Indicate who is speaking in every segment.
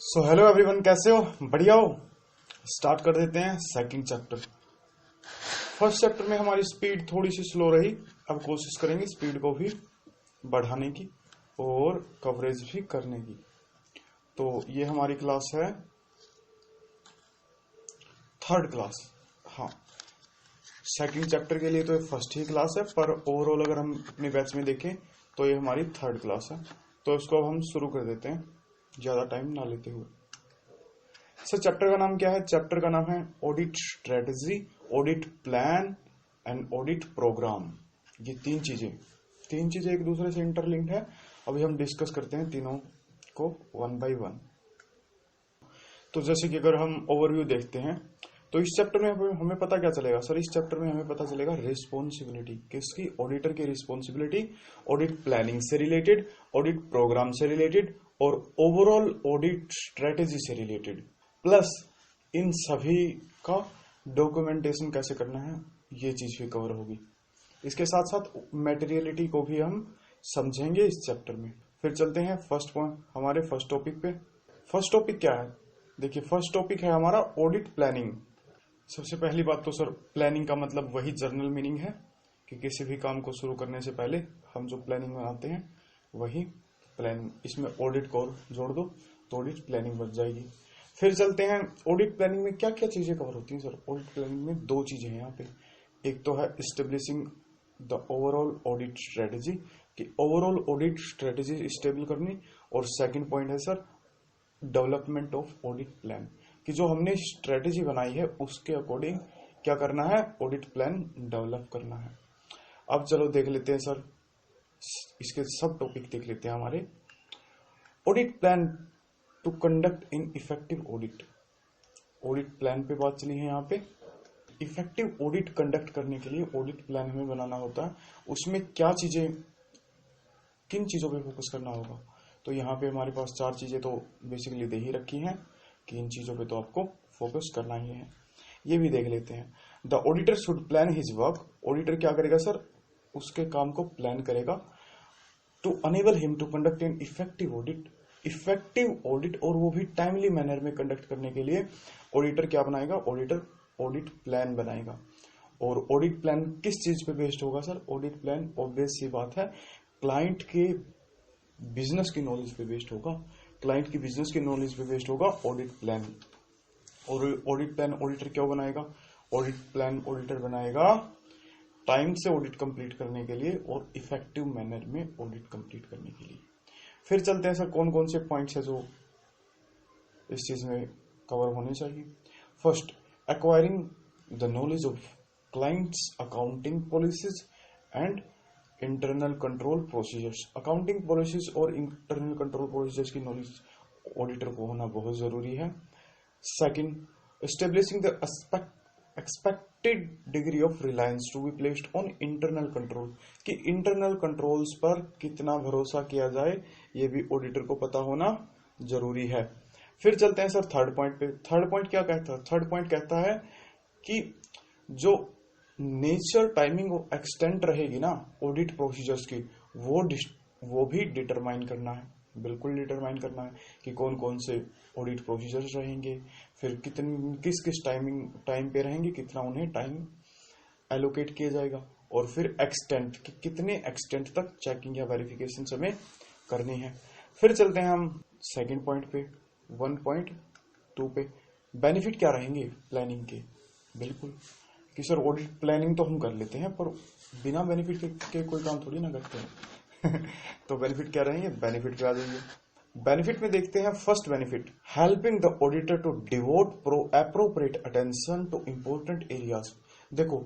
Speaker 1: So hello everyone, कैसे हो? बढ़िया हो? स्टार्ट कर देते हैं सेकंड चैप्टर। फर्स्ट चैप्टर में हमारी स्पीड थोड़ी सी स्लो रही। अब कोशिश करेंगे स्पीड को भी बढ़ाने की और कवरेज भी करने की। तो ये हमारी क्लास है थर्ड क्लास। हाँ, सेकंड चैप्टर के लिए तो ये फर्स्ट ही क्लास है, पर ओवरऑल अगर हम अपने बैच में देखें तो ये हमारी थर्ड क्लास है। तो इसको अब हम शुरू कर देते हैं ज्यादा टाइम ना लेते हुए। सर चैप्टर का नाम क्या है? चैप्टर का नाम है audit strategy, audit plan and audit program. ये तीन चीजें एक दूसरे से इंटरलिंक्ड है। अभी हम डिस्कस करते हैं तीनों को वन बाय वन। तो जैसे कि अगर हम ओवरव्यू देखते हैं तो इस चैप्टर में हमें पता क्या चलेगा सर? इस चैप्टर में हमें पता चलेगा रिस्पॉन्सिबिलिटी किसकी, ऑडिटर की रिस्पॉन्सिबिलिटी, ऑडिट प्लानिंग से रिलेटेड, ऑडिट प्रोग्राम से रिलेटेड और ओवरऑल ऑडिट स्ट्रेटेजी से रिलेटेड, प्लस इन सभी का डॉक्यूमेंटेशन कैसे करना है, ये चीज भी कवर होगी। इसके साथ साथ मटेरियलिटी को भी हम समझेंगे इस चैप्टर में। फिर चलते हैं फर्स्ट पॉइंट, हमारे फर्स्ट टॉपिक पे। फर्स्ट टॉपिक क्या है? देखिए, फर्स्ट टॉपिक है हमारा ऑडिट प्लानिंग। सबसे पहली बात तो सर, प्लानिंग का मतलब वही जर्नल मीनिंग है कि किसी भी काम को शुरू करने से पहले हम जो प्लानिंग बनाते हैं वही प्लानिंग। इसमें ऑडिट को जोड़ दो तो ऑडिट प्लानिंग बन जाएगी। फिर चलते हैं ऑडिट प्लानिंग में क्या क्या चीजें कवर होती हैं सर? ऑडिट प्लानिंग में दो चीजें हैं यहाँ पे। एक तो है establishing the overall audit strategy, कि ओवरऑल ऑडिट स्ट्रेटेजी स्टेबल करनी, और सेकंड पॉइंट है sir development of audit plan, कि जो हमने स्ट्रेटेजी बनाई है उसके अकॉर्डिंग क्या करना है, ऑडिट प्लान डेवलप करना है। अब चलो देख लेते हैं सर, इसके सब टॉपिक देख लेते हैं हमारे। Audit plan to conduct in effective audit. Audit plan पे बात चली है यहाँ पे। इफेक्टिव ऑडिट कंडक्ट करने के लिए ऑडिट प्लान हमें बनाना होता है। उसमें क्या चीजें, किन चीजों पे फोकस करना होगा? तो यहाँ पे हमारे पास चार चीजें तो बेसिकली दे ही रखी हैं कि इन चीजों पे तो आपको फोकस करना ही है। ये भी देख लेते हैं। The auditor should plan his work. Auditor क्या करेगा सर? उसके काम को प्लान करेगा। To enable him to conduct an effective audit. Effective audit और वो भी टाइमली मैनर में कंडक्ट करने के लिए ऑडिटर क्या बनाएगा? ऑडिटर ऑडिट प्लान बनाएगा। और ऑडिट प्लान किस चीज पे बेस्ड होगा सर? ऑडिट प्लान ऑब्वियस सी बात है क्लाइंट के बिजनेस की नॉलेज पे बेस्ड होगा। क्लाइंट की बिजनेस की नॉलेज पे बेस्ड होगा ऑडिट प्लान। और ऑडिट प्लान ऑडिटर क्यों बनाएगा? ऑडिट प्लान ऑडिटर बनाएगा टाइम से ऑडिट कंप्लीट करने के लिए और इफेक्टिव मैनर में ऑडिट कंप्लीट करने के लिए। फिर चलते हैं सर, कौन कौन से पॉइंट्स है जो इस चीज में कवर होने चाहिए। First, acquiring the knowledge of clients accounting policies and internal control procedures. Accounting policies और इंटरनल कंट्रोल प्रोसीजर्स की नॉलेज ऑडिटर को होना बहुत जरूरी है। Second, establishing the expected degree of reliance to be placed on internal control, कि internal controls पर कितना भरोसा किया जाए, ये भी ऑडिटर को पता होना जरूरी है। फिर चलते हैं सर थर्ड पॉइंट पे। थर्ड पॉइंट क्या कहता है? थर्ड पॉइंट कहता है कि जो नेचर, टाइमिंग और एक्सटेंट रहेगी ना ऑडिट प्रोसीजर्स की, वो भी डिटरमाइन करना है। बिल्कुल डिटरमाइन करना है कि कौन कौन से ऑडिट प्रोसीजर्स रहेंगे, फिर किस किस टाइम पे रहेंगे, कितना उन्हें टाइम एलोकेट किया जाएगा, और फिर एक्सटेंट कि कितने एक्सटेंट तक चेकिंग या वेरिफिकेशन हमें करनी है। फिर चलते हैं हम सेकंड पॉइंट पे, 1.2 पे। बेनिफिट क्या रहेंगे प्लानिंग के? बिल्कुल कि सर ऑडिट प्लानिंग तो हम कर लेते हैं पर बिना बेनिफिट के कोई काम थोड़ी ना करते हैं। तो बेनिफिट क्या रहेंगे? बेनिफिट क्या देंगे? बेनिफिट में देखते हैं first benefit, helping the auditor to devote appropriate attention to important areas. देखो,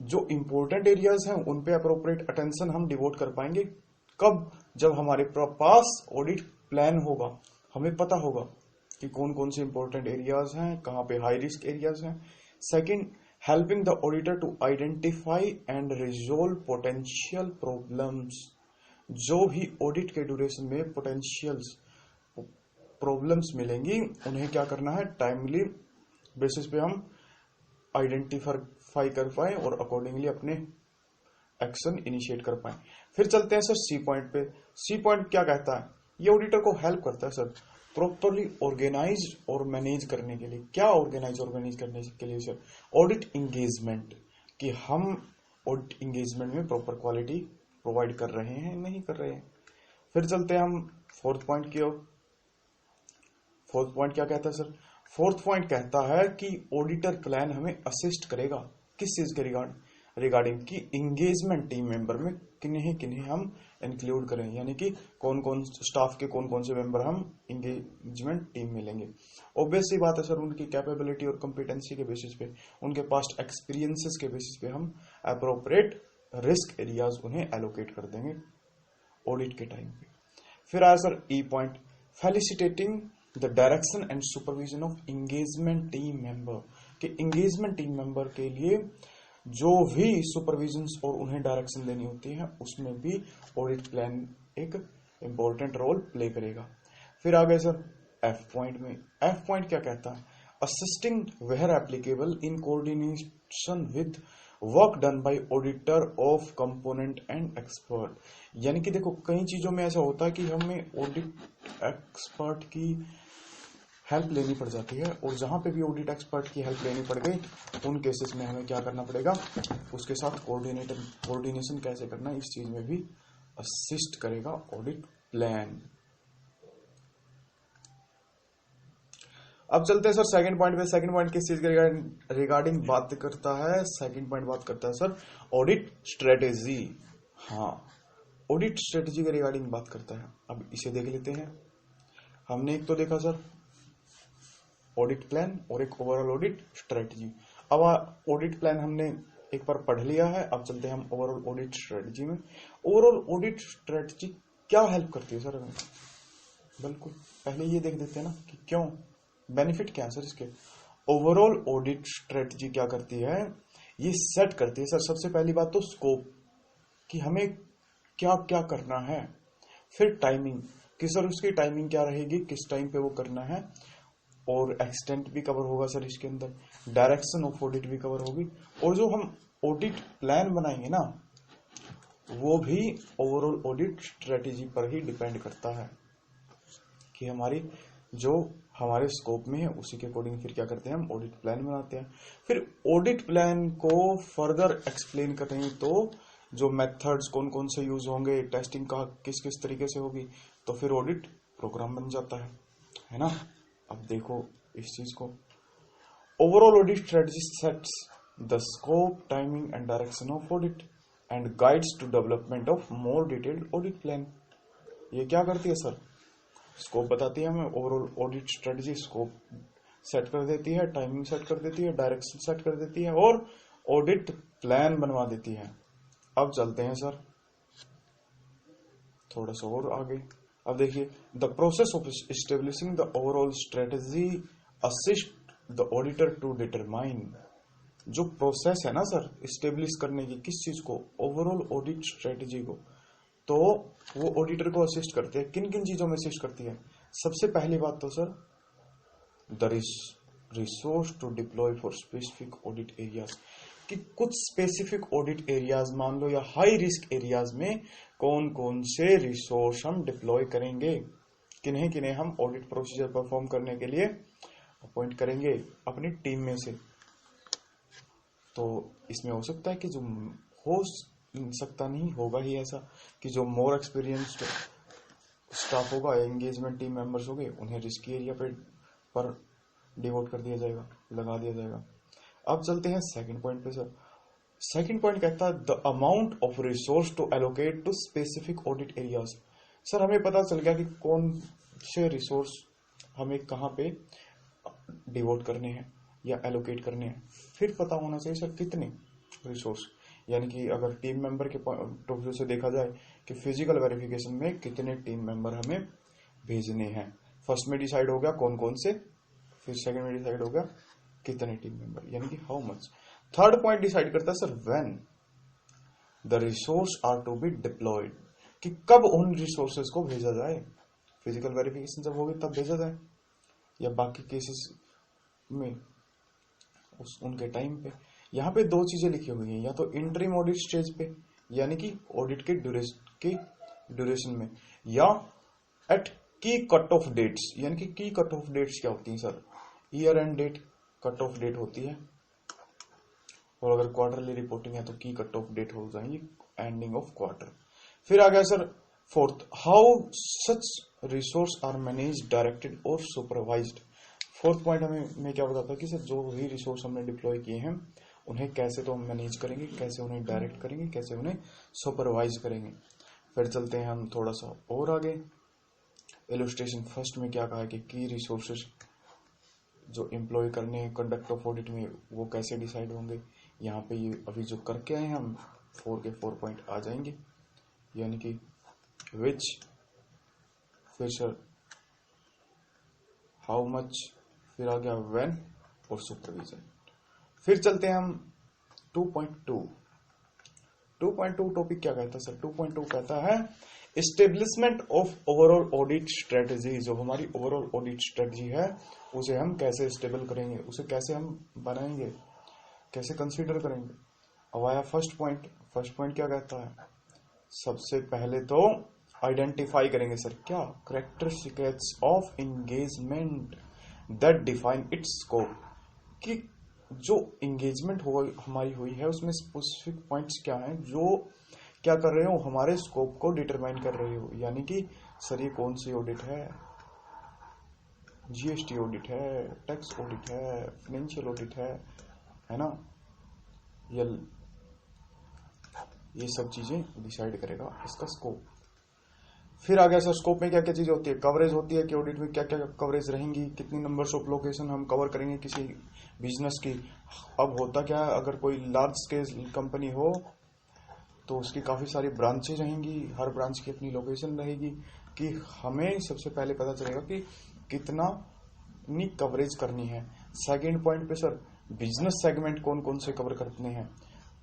Speaker 1: जो इंपॉर्टेंट एरियाज हैं उन पे अप्रोप्रिएट अटेंशन हम डिवोट कर पाएंगे कब? जब हमारे पास ऑडिट प्लान होगा, हमें पता होगा कि कौन कौन से इंपॉर्टेंट एरियाज हैं, कहाँ पे हाई रिस्क एरियाज हैं। Second, helping the auditor to identify and resolve potential problems। जो भी ऑडिट के ड्यूरेशन में पोटेंशियल प्रॉब्लम्स मिलेंगी उन्हें क्या करना है? टाइमली बेसिस पे हम आइडेंटिफाई कर पाए और अकॉर्डिंगली अपने एक्शन इनिशिएट कर पाए। फिर चलते हैं सर सी पॉइंट पे। सी पॉइंट क्या कहता है? ये ऑडिटर को हेल्प करता है सर प्रॉपरली ऑर्गेनाइज और मैनेज करने के लिए। क्या ऑर्गेनाइज करने के लिए सर? ऑडिट इंगेजमेंट, कि हम ऑडिट इंगेजमेंट में प्रॉपर क्वालिटी प्रोवाइड कर रहे हैं नहीं कर रहे हैं। फिर चलते हैं हम फोर्थ पॉइंट की ओर। फोर्थ पॉइंट क्या कहता है सर? फोर्थ पॉइंट कहता है कि ऑडिटर प्लान हमें असिस्ट करेगा किस चीज के रिगार्डिंग कि इंगेजमेंट टीम मेंबर में किन्हें किन्हें हम इंक्लूड करें, यानी कि कौन कौन स्टाफ के कौन कौन से मेंबर हम इंगेजमेंट टीम में लेंगे। ऑब्वियस सी बात है सर, उनकी कैपेबिलिटी और कॉम्पिटेंसी के बेसिस पे, उनके पास्ट एक्सपीरियंसेस के बेसिस पे हम अप्रोप्रिएट रिस्क एरियाज उन्हें एलोकेट कर देंगे ऑडिट के टाइम पे। फिर आया sir E point, felicitating the direction and supervision of engagement team member, कि इंगेजमेंट टीम मेंबर के लिए जो भी सुपरविजन और उन्हें डायरेक्शन देनी होती है उसमें भी ऑडिट प्लान एक इंपॉर्टेंट रोल प्ले करेगा। फिर आ गए सर एफ पॉइंट में। एफ पॉइंट क्या कहता है? Assisting where applicable in coordination with work done by auditor of component and expert, यानी कि देखो कई चीजों में ऐसा होता है कि हमें ऑडिट एक्सपर्ट की हेल्प लेनी पड़ जाती है, और जहां पे भी ऑडिट एक्सपर्ट की हेल्प लेनी पड़ गई उन केसेस में हमें क्या करना पड़ेगा, उसके साथ कोऑर्डिनेशन कैसे करना, इस चीज में भी असिस्ट करेगा ऑडिट प्लान। अब चलते हैं सर सेकंड पॉइंट पे। सेकंड पॉइंट किस चीज के रिगार्डिंग बात करता है? सेकंड पॉइंट बात करता है सर ऑडिट स्ट्रेटेजी। हाँ, ऑडिट स्ट्रेटेजी के रिगार्डिंग बात करता है। अब इसे देख लेते हैं। हमने एक तो देखा सर ऑडिट प्लान और एक ओवरऑल ऑडिट स्ट्रेटजी। अब ऑडिट प्लान हमने एक बार पढ़ लिया है, अब चलते हैं हम ओवरऑल ऑडिट स्ट्रेटजी में। ओवरऑल ऑडिट स्ट्रेटजी क्या हेल्प करती है सर हमें? बिल्कुल पहले ये देख देते हैं ना कि क्यों, बेनिफिट क्या है सर इसके। ओवरऑल ऑडिट स्ट्रेटजी क्या करती है? ये सेट करती है सर सबसे पहली बात तो स्कोप, कि हमें क्या क्या करना है। फिर टाइमिंग, कि सर उसकी टाइमिंग क्या रहेगी, किस टाइम पे वो करना है, और एक्सटेंट भी कवर होगा सर इसके अंदर, डायरेक्शन ऑफ ऑडिट भी कवर होगी, और जो हम ऑडिट प्लान बनाएंगे ना वो भी ओवरऑल ऑडिट स्ट्रेटेजी पर ही डिपेंड करता है, कि हमारी जो हमारे स्कोप में है उसी के अकॉर्डिंग फिर क्या करते हैं हम ऑडिट प्लान बनाते हैं। फिर ऑडिट प्लान को फर्दर एक्सप्लेन करेंगे तो जो मेथड्स कौन कौन से यूज होंगे, टेस्टिंग का किस किस तरीके से होगी, तो फिर ऑडिट प्रोग्राम बन जाता है ना। अब देखो इस चीज को, overall audit strategy sets the scope, timing and direction of audit and guides to development of more detailed audit plan. ये क्या करती है सर? स्कोप बताती है हमें, overall audit strategy scope set कर देती है, टाइमिंग सेट कर देती है, डायरेक्शन सेट कर देती है और ऑडिट प्लान बनवा देती है। अब चलते हैं सर थोड़ा सा और आगे। अब देखिए, the process of establishing the overall strategy assist the auditor to determine, जो प्रोसेस है ना सर एस्टेब्लिश करने की, किस चीज को, ओवरऑल ऑडिट स्ट्रेटेजी को, तो वो ऑडिटर को असिस्ट करते हैं। किन किन चीजों में असिस्ट करती है? सबसे पहली बात तो sir the resource to deploy for specific audit areas, कि कुछ स्पेसिफिक ऑडिट एरियाज मान लो या हाई रिस्क एरियाज में कौन कौन से रिसोर्स हम डिप्लॉय करेंगे, किन्हें किन्हें हम ऑडिट प्रोसीजर परफॉर्म करने के लिए अपॉइंट करेंगे अपनी टीम में से। तो इसमें हो सकता है कि जो हो सकता नहीं होगा ही ऐसा कि जो मोर एक्सपीरियंस्ड स्टाफ होगा, एंगेजमेंट टीम मेंबर्स होंगे, उन्हें रिस्की एरिया पर डिवोट कर दिया जाएगा, लगा दिया जाएगा। अब चलते हैं सेकंड पॉइंट पे सर। सेकंड पॉइंट कहता है the amount of resource to allocate to specific audit areas. Sir हमें पता चल गया कि कौन से रिसोर्स हमें कहाँ पे डिवोट करने हैं या एलोकेट करने हैं। फिर पता होना चाहिए सर कितने रिसोर्स, यानी कि अगर टीम मेंबर के पॉइंट ऑफ व्यू से देखा जाए कि फिजिकल वेरिफिकेशन में कितने टीम मेंबर हमें भेजने हैं। फर्स्ट में डिसाइड हो गया कौन कौन से, फिर सेकंड में डिसाइड हो गया कितने टीम मेंबर, यानी कि how much. Third point decide करता है sir when the resource are to be deployed, कि कब उन रिसोर्सेज को भेजा जाए। फिजिकल वेरिफिकेशन जब होगी तब भेजा जाए या बाकी केसेस में उनके टाइम पे। यहाँ पे दो चीजें लिखी हुई हैं, या तो इंटरिम ऑडिट स्टेज पे यानी कि ऑडिट के ड्यूरेशन में, या एट की कट ऑफ डेट्स, यानी कि की कट ऑफ डेट्स क्या होती है sir? Year end date cut off date होती है, और अगर क्वार्टरली रिपोर्टिंग है तो की कट ऑफ डेट हो जाएंगी एंडिंग ऑफ क्वार्टर। फिर आ गया sir fourth, how such resource are manage, directed और सुपरवाइज्ड। फोर्थ पॉइंट हमें मैं क्या बताता कि सर जो भी रिसोर्स हमने डिप्लॉय किए हैं उन्हें कैसे तो हम मैनेज करेंगे, कैसे उन्हें डायरेक्ट करेंगे, कैसे उन्हें सुपरवाइज करेंगे। फिर चलते हैं हम थोड़ा सा और आगे। इलस्ट्रेशन फर्स्ट में क्या कहा है कि की रिसोर्सेज जो एम्प्लॉय करने हैं कंडक्ट ऑफ ऑडिट में वो कैसे डिसाइड होंगे। यहाँ पे ये अभी जो करके आए हैं हम 4 के 4 पॉइंट आ जाएंगे, यानी कि विच, फिर सर हाउ मच, फिर आ गया व्हेन और सुपरविजन। फिर चलते हैं हम 2.2। 2.2 टॉपिक क्या कहता है सर? 2.2 कहता है establishment of overall audit strategy. जो हमारी ओवरऑल ऑडिट स्ट्रेटेजी है उसे हम कैसे स्टेबल करेंगे, उसे कैसे हम बनाएंगे, कैसे कंसीडर करेंगे। अब आया फर्स्ट पॉइंट। फर्स्ट पॉइंट क्या कहता है? सबसे पहले तो आइडेंटिफाई करेंगे सर क्या, characteristics of engagement that define it's scope, कि जो एंगेजमेंट हमारी हुई है उसमें स्पेसिफिक पॉइंट्स क्या हैं जो क्या कर रहे हो, हमारे स्कोप को डिटरमाइन कर रहे हो। यानी कि सर ये कौन सी ऑडिट है, जीएसटी ऑडिट है, टैक्स ऑडिट है, फाइनेंशियल ऑडिट है ना, ये सब चीजें डिसाइड करेगा इसका स्कोप। फिर आ गया सर स्कोप में क्या क्या चीजें होती है, कवरेज होती है कि ऑडिट में क्या क्या कवरेज रहेंगी, कितनी नंबर्स ऑफ लोकेशन हम कवर करेंगे किसी बिजनेस की। अब होता क्या है, अगर कोई लार्ज स्केल कंपनी हो तो उसकी काफी सारी ब्रांचेज रहेंगी, हर ब्रांच की अपनी लोकेशन रहेगी, कि हमें सबसे पहले पता चलेगा कि कितना कवरेज करनी है। सेकंड पॉइंट पे सर बिजनेस सेगमेंट कौन कौन से कवर करने हैं।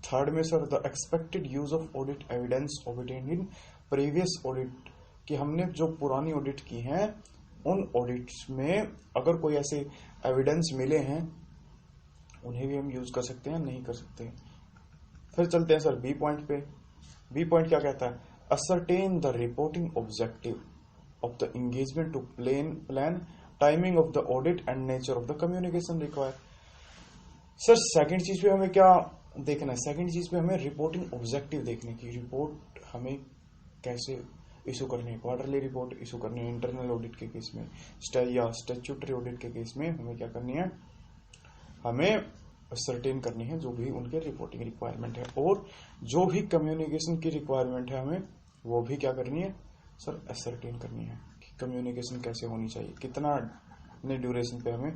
Speaker 1: थर्ड में sir the expected use of audit evidence obtained in previous audit, कि हमने जो पुरानी ऑडिट की हैं उन ऑडिट्स में अगर कोई ऐसे एविडेंस मिले हैं उन्हें भी हम यूज कर सकते हैं, नहीं कर सकते। फिर चलते हैं सर बी पॉइंट पे। बी पॉइंट क्या कहता है? Ascertain the reporting objective of the engagement to plan timing of the audit and nature of the communication require. Sir second चीज पे हमें क्या देखना है? सेकंड चीज पे हमें रिपोर्टिंग ऑब्जेक्टिव देखने की, रिपोर्ट हमें कैसे इशू करनी है, क्वार्टरली रिपोर्ट इशू करनी है इंटरनल ऑडिट के केस में, या स्टैट्यूटरी ऑडिट के केस में हमें क्या करनी है, हमें सर्टेन करनी है जो भी उनके रिपोर्टिंग रिक्वायरमेंट है, और जो भी कम्युनिकेशन की रिक्वायरमेंट है हमें वो भी क्या करनी है सर, असरटेन करनी है कि कम्युनिकेशन कैसे होनी चाहिए, कितना ड्यूरेशन पे हमें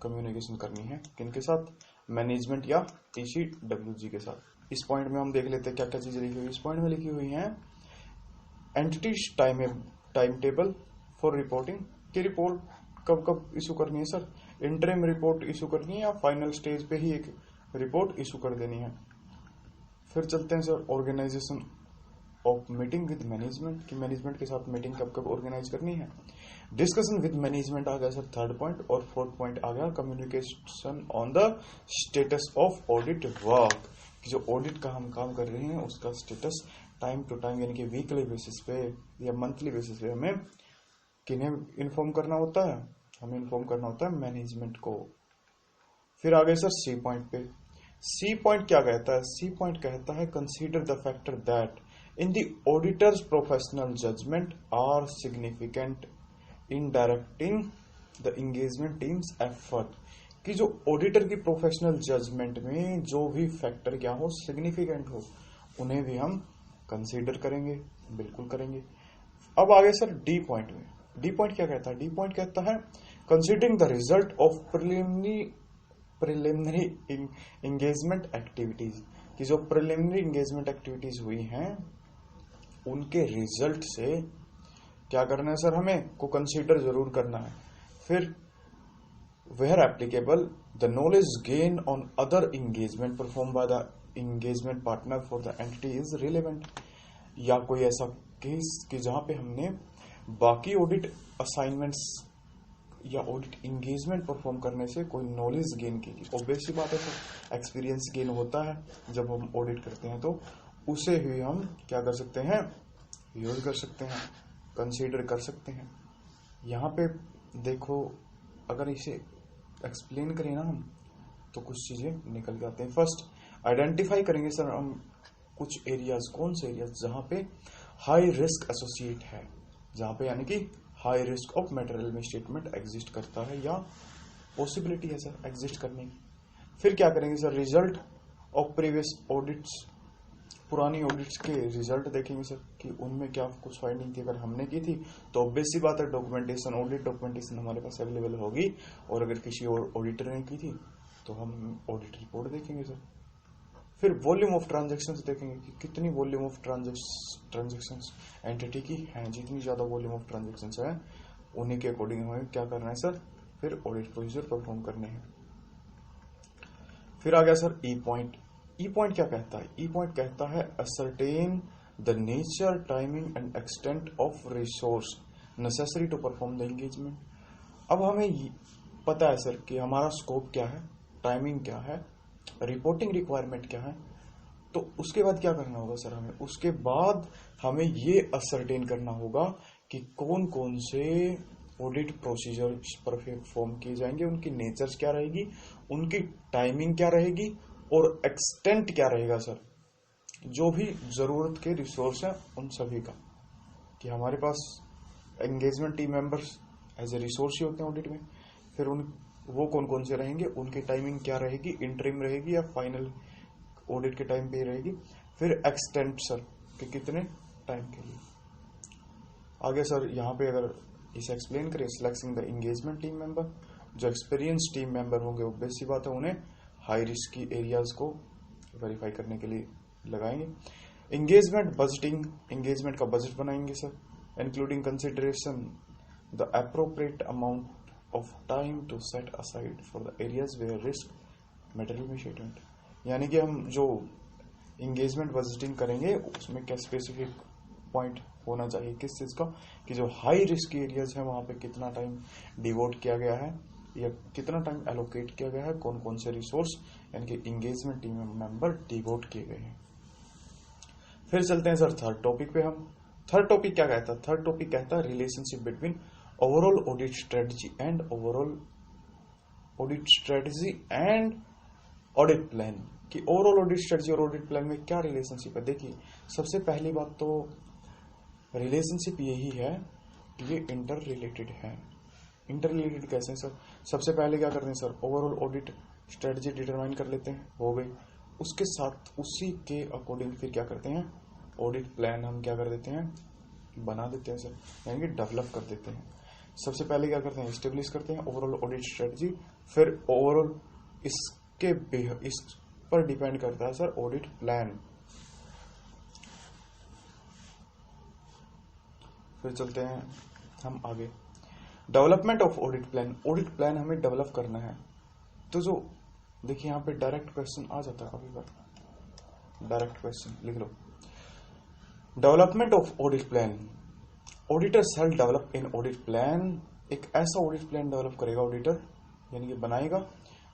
Speaker 1: कम्युनिकेशन करनी है, किनके साथ, मैनेजमेंट या TCWG के साथ। इस पॉइंट में हम देख लेते हैं क्या क्या चीजें लिखी हुई। इस पॉइंट में लिखी हुई है entities time table for reporting, की रिपोर्ट कब कब इशू करनी है सर, इंटरिम रिपोर्ट इशू करनी है या फाइनल स्टेज पे ही एक रिपोर्ट इशू कर देनी है। फिर चलते हैं sir organization of meeting with management, कि मैनेजमेंट के साथ मीटिंग कब कब ऑर्गेनाइज करनी है। डिस्कशन विद मैनेजमेंट आ गया सर थर्ड पॉइंट, और फोर्थ पॉइंट आ गया communication on the status of audit work, कि जो ऑडिट का हम काम कर रहे हैं उसका स्टेटस टाइम टू टाइम यानी कि वीकली बेसिस पे या मंथली बेसिस पे हमें किन्हें इन्फॉर्म करना होता है, हमें इन्फॉर्म करना होता है मैनेजमेंट को। फिर आ गए सर सी पॉइंट पे। सी पॉइंट क्या कहता है? सी पॉइंट कहता है consider the factor that in the auditor's professional judgment are significant in directing the engagement teams effort, कि जो ऑडिटर की प्रोफेशनल जजमेंट में जो भी फैक्टर क्या हो, सिग्निफिकेंट हो, उन्हें भी हम कंसीडर करेंगे, बिल्कुल करेंगे। अब आगे सर डी पॉइंट में। डी पॉइंट क्या कहता है? डी पॉइंट कहता है considering the result of preliminary engagement activities, कि जो प्रिलिमिनरी एंगेजमेंट एक्टिविटीज हुई हैं उनके रिजल्ट से क्या करना है सर, हमें को कंसीडर जरूर करना है। फिर where applicable the knowledge gain on other engagement perform by the engagement partner for the entity is relevant, या कोई ऐसा केस कि जहां पे हमने बाकी ऑडिट असाइनमेंट्स या ऑडिट एंगेजमेंट परफॉर्म करने से कोई नॉलेज गेन की। ऑब्वियस सी बात है सर, एक्सपीरियंस गेन होता है जब हम ऑडिट करते हैं, तो उसे ही हम क्या कर सकते हैं, यूज कर सकते हैं कंसीडर कर सकते हैं। यहाँ पे देखो, अगर इसे एक्सप्लेन करें ना हम तो कुछ चीजें निकल के आते हैं। फर्स्ट आइडेंटिफाई करेंगे सर हम कुछ एरियाज, कौन से एरियाज जहां पे हाई रिस्क एसोसिएट है, जहां पे यानी कि high risk of material misstatement exist करता है या पॉसिबिलिटी है सर एग्जिस्ट करने की। फिर क्या करेंगे sir, result of previous audits, पुरानी ऑडिट्स के रिजल्ट देखेंगे सर कि उनमें क्या कुछ फाइंडिंग थी। अगर हमने की थी तो ऑब्वियस सी बात है डॉक्यूमेंटेशन, ऑडिट डॉक्यूमेंटेशन हमारे पास अवेलेबल होगी, और अगर किसी और ऑडिटर ने की थी तो हम ऑडिट रिपोर्ट देखेंगे सर। फिर वॉल्यूम ऑफ ट्रांजैक्शंस देखेंगे कि कितनी वॉल्यूम ऑफ ट्रांजैक्शंस एंटिटी की हैं, जितनी ज्यादा वॉल्यूम ऑफ ट्रांजैक्शंस है उन्हीं के अकॉर्डिंग हमें क्या करना है सर, फिर ऑडिट प्रोसीजर परफॉर्म करने हैं। फिर आ गया sir E point. E point क्या कहता है, ई पॉइंट कहता है ascertain the nature, timing and extent of resource necessary to perform the engagement. अब हमें पता है सर कि हमारा स्कोप क्या है, टाइमिंग क्या है, रिपोर्टिंग रिक्वायरमेंट क्या है, तो उसके बाद क्या करना होगा सर हमें, उसके बाद हमें ये असरटेन करना होगा कि कौन कौन से ऑडिट प्रोसीजर परफॉर्म किए जाएंगे, उनकी नेचर्स क्या रहेगी, उनकी टाइमिंग क्या रहेगी और एक्सटेंट क्या रहेगा सर, जो भी जरूरत के रिसोर्स हैं उन सभी का, कि हमारे पास engagement team members as a resource ही होते हैं ऑडिट में। फिर वो कौन कौन से रहेंगे, उनकी टाइमिंग क्या रहेगी, इंटरिम रहेगी या फाइनल ऑडिट के टाइम पे रहेगी। फिर एक्सटेंट सर कि कितने टाइम के लिए। आगे सर यहाँ पे अगर इसे एक्सप्लेन करें, selecting the engagement team member, जो एक्सपीरियंस टीम मेंबर होंगे ऑब्वियस सी बात है उन्हें हाई रिस्क की एरियाज को वेरीफाई करने के लिए लगाएंगे। एंगेजमेंट बजटिंग, एंगेजमेंट का बजट बनाएंगे sir, including consideration the appropriate amount of time to set aside for the areas where risk material misstatement, यानी कि हम जो इंगेजमेंट बजटिंग करेंगे उसमें क्या स्पेसिफिक पॉइंट होना चाहिए किस चीज का, कि जो हाई रिस्क एरियाज है वहां पे कितना टाइम डिवोट किया गया है या कितना टाइम एलोकेट किया गया है, कौन कौन से रिसोर्स यानी कि इंगेजमेंट टीम मेंबर डिवोट किए गए हैं। फिर चलते हैं सर थर्ड टॉपिक पे। हम थर्ड टॉपिक क्या कहता है, थर्ड टॉपिक कहता है relationship between overall audit strategy and overall audit strategy and audit plan, कि ओवरऑल ऑडिट स्ट्रेटजी और ऑडिट प्लान में क्या रिलेशनशिप है। देखिए सबसे पहली बात तो रिलेशनशिप यही है कि ये इंटर रिलेटेड है। इंटर रिलेटेड कैसे सर, सबसे पहले क्या करते हैं sir, overall audit strategy determine कर लेते हैं, हो गई, उसके साथ उसी के अकॉर्डिंग फिर क्या करते हैं, ऑडिट प्लान हम क्या कर देते हैं, बना देते हैं सर, यानी कि डेवलप कर देते हैं। सबसे पहले क्या करते हैं, एस्टेब्लिश करते हैं ओवरऑल ऑडिट स्ट्रेटजी, फिर ओवरऑल इस पर डिपेंड करता है सर ऑडिट प्लान। फिर चलते हैं हम आगे, development of audit plan. Audit plan हमें डेवलप करना है, तो जो देखिए यहाँ पे डायरेक्ट क्वेश्चन आ जाता है, अभी बार डायरेक्ट क्वेश्चन लिख लो, development of audit plan. Auditor shall develop in audit plan, एक ऐसा ऑडिट प्लान डेवलप करेगा ऑडिटर, यानी कि बनाएगा,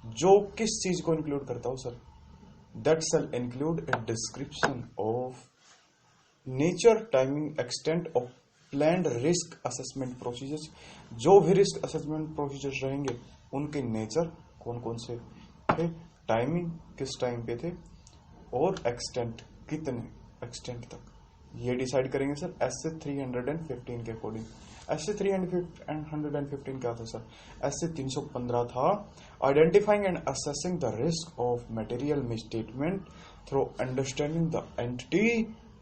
Speaker 1: जो किस चीज को इंक्लूड करता हो sir, that shall include a description of nature, timing, extent of planned risk assessment procedures. जो भी रिस्क असेसमेंट प्रोसीजर्स रहेंगे उनके नेचर कौन कौन से थे, टाइमिंग किस टाइम पे थे, और एक्सटेंट कितने एक्सटेंट तक, ये डिसाइड करेंगे सर एसए 315 के अकॉर्डिंग। एसए 315 क्या था सर, एसए 315 था identifying and assessing the risk of material misstatement through understanding the entity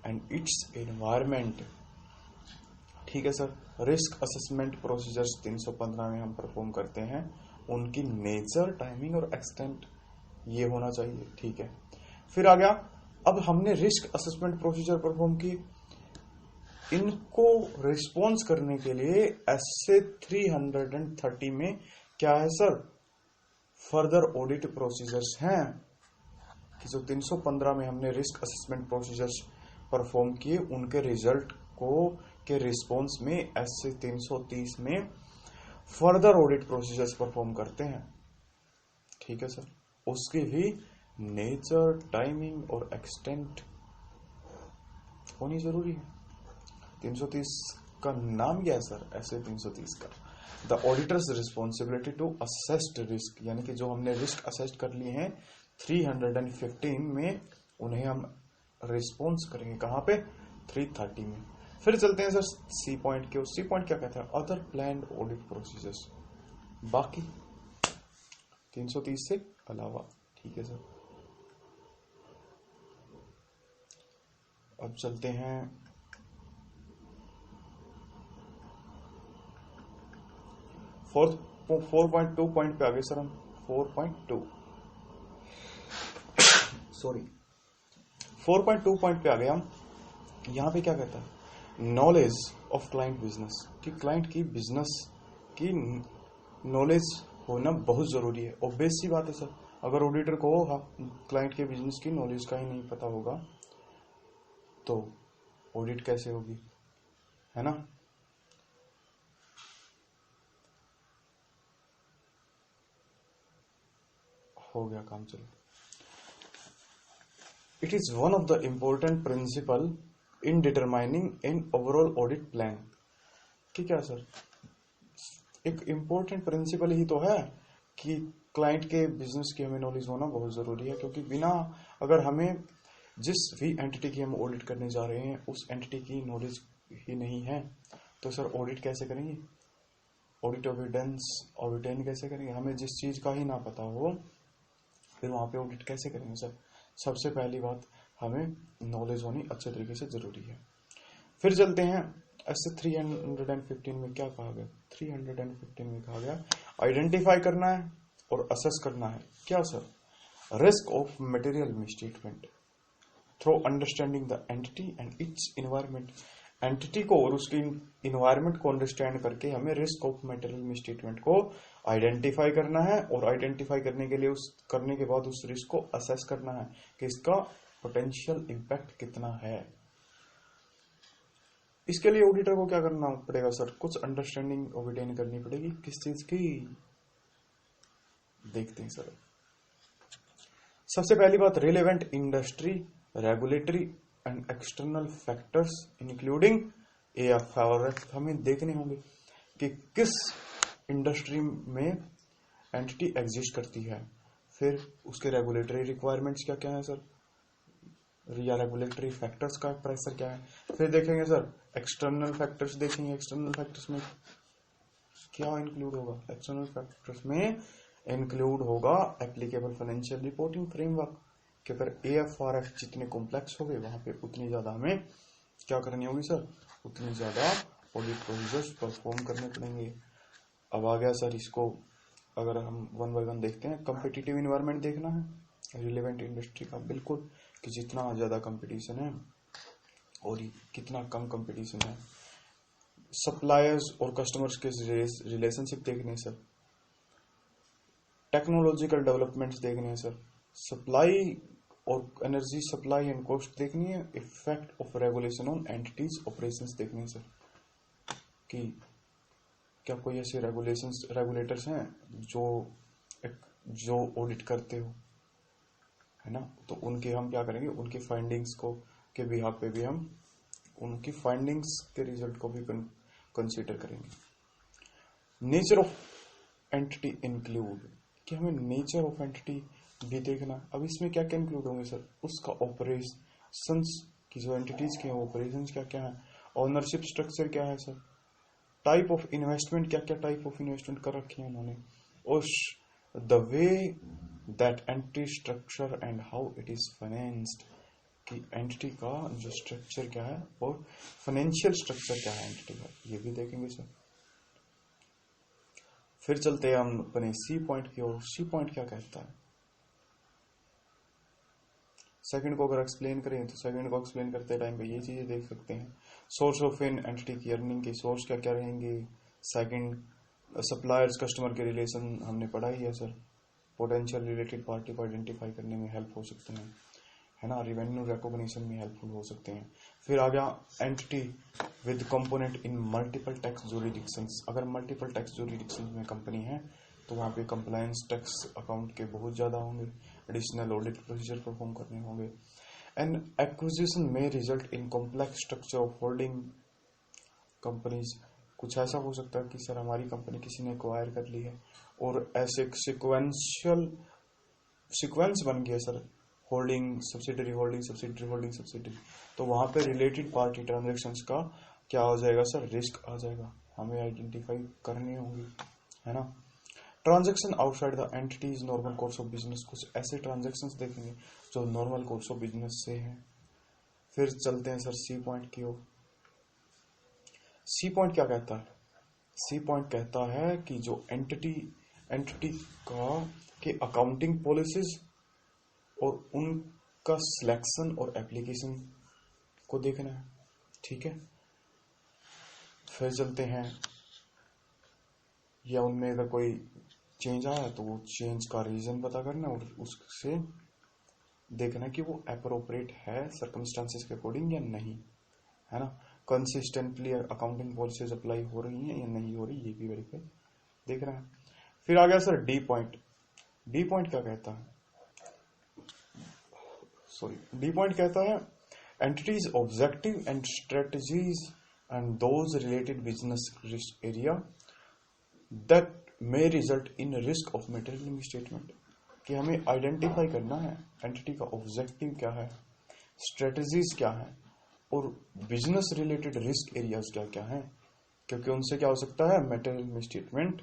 Speaker 1: and its environment. ठीक है सर, रिस्क असेसमेंट प्रोसीजर्स 315 में हम परफॉर्म करते हैं, उनकी नेचर, टाइमिंग और एक्सटेंट ये होना चाहिए। ठीक है, फिर आ गया, अब हमने रिस्क असेसमेंट प्रोसीजर परफॉर्म की, इनको रिस्पॉन्स करने के लिए एसए 330 में क्या है सर, फर्दर ऑडिट प्रोसीजर्स हैं, कि जो 315 में हमने रिस्क असेसमेंट प्रोसीजर्स परफॉर्म किए उनके रिजल्ट को के रिस्पॉन्स में एसए 330 में फर्दर ऑडिट प्रोसीजर्स परफॉर्म करते हैं। ठीक है सर, उसकी भी नेचर, टाइमिंग और एक्सटेंट होनी जरूरी है। 330 का नाम क्या है सर? ऐसे 330 का the auditor's responsibility to assessed risk, यानी कि जो हमने रिस्क असेस्ट कर लिए हैं 315 में, उन्हें हम रिस्पॉन्स करेंगे कहाँ पे? 330 में। फिर चलते हैं सर सी पॉइंट के। सी पॉइंट क्या कहता है? अदर प्लान्ड ऑडिट प्रोसीजर्स, बाकी 330 से अलावा। ठीक है सर। अब चलते हैं 4.2 पॉइंट पे आ गए सर हम। 4.2 सॉरी 4.2 पॉइंट पे आ गए हम। यहां पे क्या कहता है? नॉलेज ऑफ क्लाइंट बिजनेस, कि क्लाइंट की बिजनेस की नॉलेज होना बहुत जरूरी है। ऑब्वियस सी बात है सर, अगर ऑडिटर को क्लाइंट के बिजनेस की नॉलेज का ही नहीं पता होगा तो ऑडिट कैसे होगी, है ना? हो गया काम, चलो। It is one of the important principle in determining an overall audit plan. कि क्या सर? एक इंपॉर्टेंट प्रिंसिपल ही तो है कि क्लाइंट के बिजनेस की हमें नॉलेज होना बहुत जरूरी है, क्योंकि बिना, अगर हमें जिस भी एंटिटी की हम ऑडिट करने जा रहे हैं उस एंटिटी की नॉलेज ही नहीं है तो सर ऑडिट कैसे करेंगे? ऑडिट ऑडिटेन कैसे करेंगे? हमें जिस चीज का ही ना पता हो फिर वहां पे ऑडिट कैसे करेंगे सर? सबसे पहली बात, हमें नॉलेज होनी अच्छे तरीके से जरूरी है। फिर चलते हैं ऐसे 315 में क्या कहा गया? 315 में कहा गया आइडेंटिफाई करना है और असेस करना है। क्या sir? Risk of material misstatement through understanding the entity and it's environment. Entity को और उसकी इन्वायरमेंट को अंडरस्टैंड करके हमें रिस्क ऑफ मटेरियल मिसस्टेटमेंट को आइडेंटिफाई करना है, और आइडेंटिफाई करने के लिए करने के बाद उस रिस्क को असेस करना है कि इसका पोटेंशियल इम्पैक्ट कितना है। इसके लिए ऑडिटर को क्या करना पड़ेगा सर? कुछ अंडरस्टैंडिंग ऑब्टेन करनी पड़ेगी। किस चीज की? देखते हैं सर। सबसे पहली बात, relevant industry regulatory and external factors including AFR हमें देखने होंगे कि किस इंडस्ट्री में एंटिटी एग्जिस्ट करती है, फिर उसके रेगुलेटरी रिक्वायरमेंट्स क्या क्या है सर, या रेगुलेटरी फैक्टर्स का प्रेशर क्या है। फिर देखेंगे सर एक्सटर्नल फैक्टर्स देखेंगे। एक्सटर्नल फैक्टर्स में क्या इंक्लूड होगा? एक्सटर्नल फैक्टर्स में इंक्लूड होगा एप्लीकेबल फाइनेंशियल रिपोर्टिंग फ्रेमवर्क, कि अगर AFRF जितने कॉम्प्लेक्स हो गए वहां पे उतनी ज्यादा हमें क्या करनी होगी सर? उतनी ज्यादा ऑडिट प्रोसीजर्स परफॉर्म करने पड़ेंगे। अब आ गया सर, इसको अगर हम वन बाय वन देखते हैं, कंपिटिटिव इन्वायरमेंट देखना है रिलेवेंट इंडस्ट्री का, बिल्कुल, कि जितना ज्यादा कंपटीशन है और कितना कम कंपटीशन है। सप्लायर्स और कस्टमर्स के रिलेशनशिप देखने सर। टेक्नोलॉजिकल डेवलपमेंट्स देखने हैं सर। सप्लाई और एनर्जी सप्लाई एंड कॉस्ट देखनी है। Effect of regulation on entities operations देखनी है सर, कि क्या कोई ऐसे रेगुलेटर्स हैं जो ऑडिट करते हो, है ना? तो उनके हम क्या करेंगे? उनकी फाइंडिंग्स को के बिहाफ पे भी हम उनकी फाइंडिंग्स के रिजल्ट को भी कंसीडर करेंगे। नेचर ऑफ एंटिटी इंक्लूड, कि हमें नेचर ऑफ एंटिटी भी देखना। अब इसमें क्या क्या इंक्लूड होंगे सर? उसका ऑपरेशंस की जो एंटिटीज के ऑपरेशंस क्या क्या है, ओनरशिप स्ट्रक्चर क्या है सर, टाइप ऑफ इन्वेस्टमेंट क्या क्या टाइप ऑफ इन्वेस्टमेंट कर रखी है उन्होंने, और the way that entity structure and how it is financed, कि एंटिटी का जो स्ट्रक्चर क्या है और फाइनेंशियल स्ट्रक्चर क्या है एंटिटी का, ये भी देखेंगे सर। फिर चलते हैं हम अपने सी पॉइंट की ओर। सी पॉइंट क्या कहता है? सेकंड को अगर एक्सप्लेन करें तो सेकंड को एक्सप्लेन करते टाइम पे ये चीजें देख सकते हैं। सोर्स ऑफ इन एंटिटी की अर्निंग के सोर्स क्या क्या रहेंगे। सेकंड, सप्लायर्स कस्टमर के रिलेशन हमने पढ़ा ही है सर। पोटेंशियल रिलेटेड पार्टी को आइडेंटिफाई करने में हेल्प हो सकते हैं, है ना? रिवेन्यू रिकॉग्निशन में हेल्पफुल हो सकते हैं। फिर आ गया entity with component in multiple tax jurisdictions. अगर मल्टीपल टैक्स जुरिडिक्शंस में कंपनी है तो वहाँ पे कंप्लायंस टैक्स अकाउंट के बहुत ज्यादा होंगे, एडिशनल ऑडिट प्रोसीजर परफॉर्म करने होंगे। एंड एक्विजिशन में result in complex structure of holding companies, कुछ ऐसा हो सकता है कि सर हमारी कंपनी किसी ने एक्वायर कर ली है और ऐसे सीक्वेंस बन गया sir, holding subsidiary holding subsidiary holding subsidiary, तो वहां पे रिलेटेड पार्टी ट्रांजेक्शन्स का क्या हो जाएगा सर, रिस्क आ जाएगा, हमें आइडेंटिफाई करनी होगी, है ना। Transaction outside the entities normal course of business, कुछ ऐसे ट्रांजेक्शन्स देखेंगे जो नॉर्मल कोर्स ऑफ बिजनेस से हैं। फिर चलते हैं सर सी पॉइंट की ओर। सी पॉइंट क्या कहता है? सी पॉइंट कहता है कि जो एंटिटी का के अकाउंटिंग पॉलिसीज और उनका सिलेक्शन और एप्लीकेशन को देखना है, ठीक है। फिर चलते हैं, या उनमें अगर कोई चेंज आया तो वो चेंज का रीजन पता करना और उससे देखना कि वो एप्रोप्रिएट है सर्कमस्टांसेस के अकॉर्डिंग या नहीं, है ना। कंसिस्टेंटली अकाउंटिंग पॉलिसीज अप्लाई हो रही हैं या नहीं हो रही, ये भी वेरीफाई देख रहा है। फिर आ गया sir D point. D point क्या कहता है? डी पॉइंट कहता है entities objective and strategies and those related business risk area that may result in risk of material statement, कि हमें आइडेंटिफाई करना है एंटिटी का ऑब्जेक्टिव क्या है, स्ट्रेटजीज क्या है और बिजनेस रिलेटेड रिस्क एरियाज क्या क्या हैं, क्योंकि उनसे क्या हो सकता है, मेटेरियल स्टेटमेंट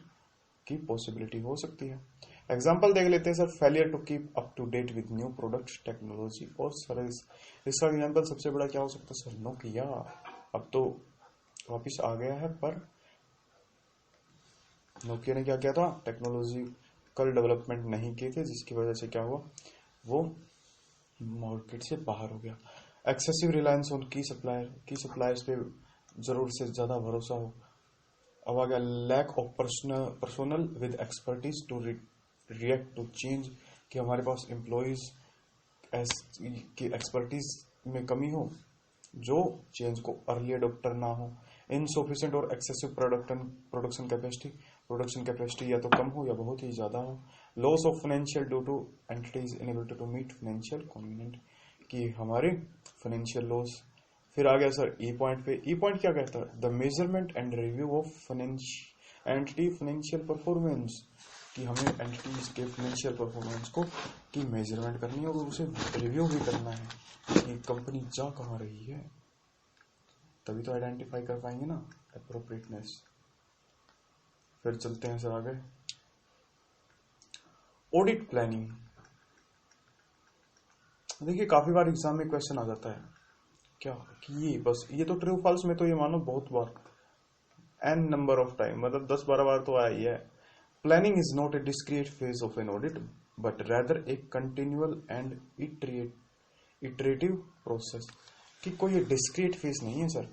Speaker 1: की पॉसिबिलिटी हो सकती है। एग्जाम्पल देख लेते हैं sir, failure to keep up to date with new product technology और सर्विस। इसका एग्जाम्पल सबसे बड़ा क्या हो सकता है सर, नोकिया अब तो वापिस आ गया है, पर नोकिया ने क्या किया था, टेक्नोलॉजिकल डेवलपमेंट नहीं किए थे, जिसकी वजह से क्या हुआ, वो मार्केट से बाहर हो गया। Excessive reliance on key suppliers पे जरूर से ज्यादा भरोसा हो। अब आ गया lack of personal with expertise to react to change, कि हमारे पास एम्प्लॉइज की एक्सपर्टीज में कमी हो जो चेंज को अर्ली अडोप्टर ना हो। इनसफिशिएंट और एक्सेसिव प्रोडक्शन कैपेसिटी या तो कम हो या बहुत ही ज्यादा हो। Loss of financial due to entities inability to meet financial convenient, कि हमारे फाइनेंशियल लॉस। फिर आ गया सर ई पॉइंट पे। ई पॉइंट क्या कहता है, the measurement and review of entity financial performance, कि हमें एंटिटीज के फाइनेंशियल परफॉर्मेंस को की मेजरमेंट करनी है और उसे रिव्यू भी करना है कि कंपनी जा कहाँ रही है, तभी तो आइडेंटिफाई कर पाएंगे ना एप्रोप्रिएटनेस। फिर चलते हैं सर आगे, ऑडिट प्लानिंग। देखिए काफी बार एग्जाम में क्वेश्चन आ जाता है क्या कि ये बस ये तो ट्रू फॉल्स में तो ये मानो बहुत बार n नंबर ऑफ टाइम, मतलब 10-12 बार तो आया ही है। Planning is not a discrete phase of an audit but rather A continual and iterative process, कि कोई ये डिस्क्रीट फेज नहीं है सर,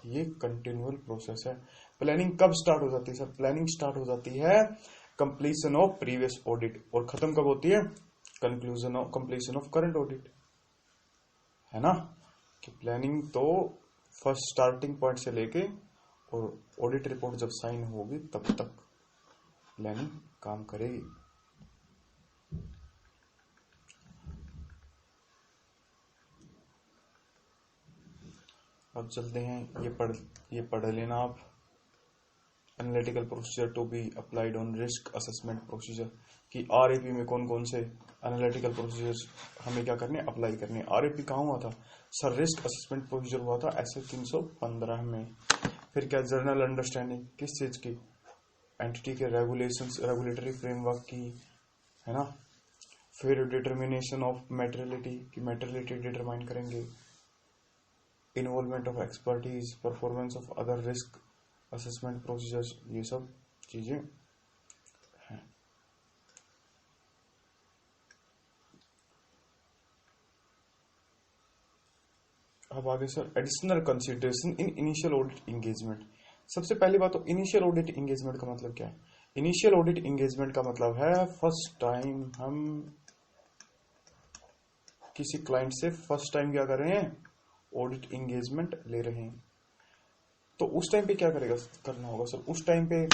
Speaker 1: ये कंटिन्यूअल प्रोसेस है। प्लानिंग कब स्टार्ट हो जाती है सर, प्लानिंग स्टार्ट हो जाती है कंप्लीशन ऑफ प्रीवियस ऑडिट और खत्म कब होती है, कंप्लीशन ऑफ करंट ऑडिट, है ना। कि प्लानिंग तो फर्स्ट स्टार्टिंग पॉइंट से लेके और ऑडिट रिपोर्ट जब साइन होगी तब तक प्लानिंग काम करेगी। अब चलते हैं, ये पढ़ लेना आप, analytical procedure to be applied on risk assessment procedure, कि आरएपी में कौन कौन से एनालिटिकल प्रोसीजर्स हमें क्या करने, अप्लाई करने। आरएपी कहाँ हुआ था सर, रिस्क असेसमेंट प्रोसीजर हुआ था ऐसे 315 में। फिर क्या, जर्नल अंडरस्टैंडिंग किस चीज की, एंटिटी के रेगुलेटरी फ्रेमवर्क की, है ना। फिर डिटर्मिनेशन ऑफ मेटेरियलिटी, की मेटेरियलिटी डिटरमाइन करेंगे। Involvement of expertise, performance of other risk assessment procedures, ये सब चीजें हैं। अब आगे sir, additional consideration in initial audit engagement. सबसे पहली बात तो इनिशियल ऑडिट एंगेजमेंट का मतलब क्या है। इनिशियल ऑडिट एंगेजमेंट का मतलब है फर्स्ट टाइम हम किसी क्लाइंट से फर्स्ट टाइम क्या कर रहे हैं, ऑडिट एंगेजमेंट ले रहे हैं। तो उस टाइम पे क्या करना होगा सर, उस टाइम पे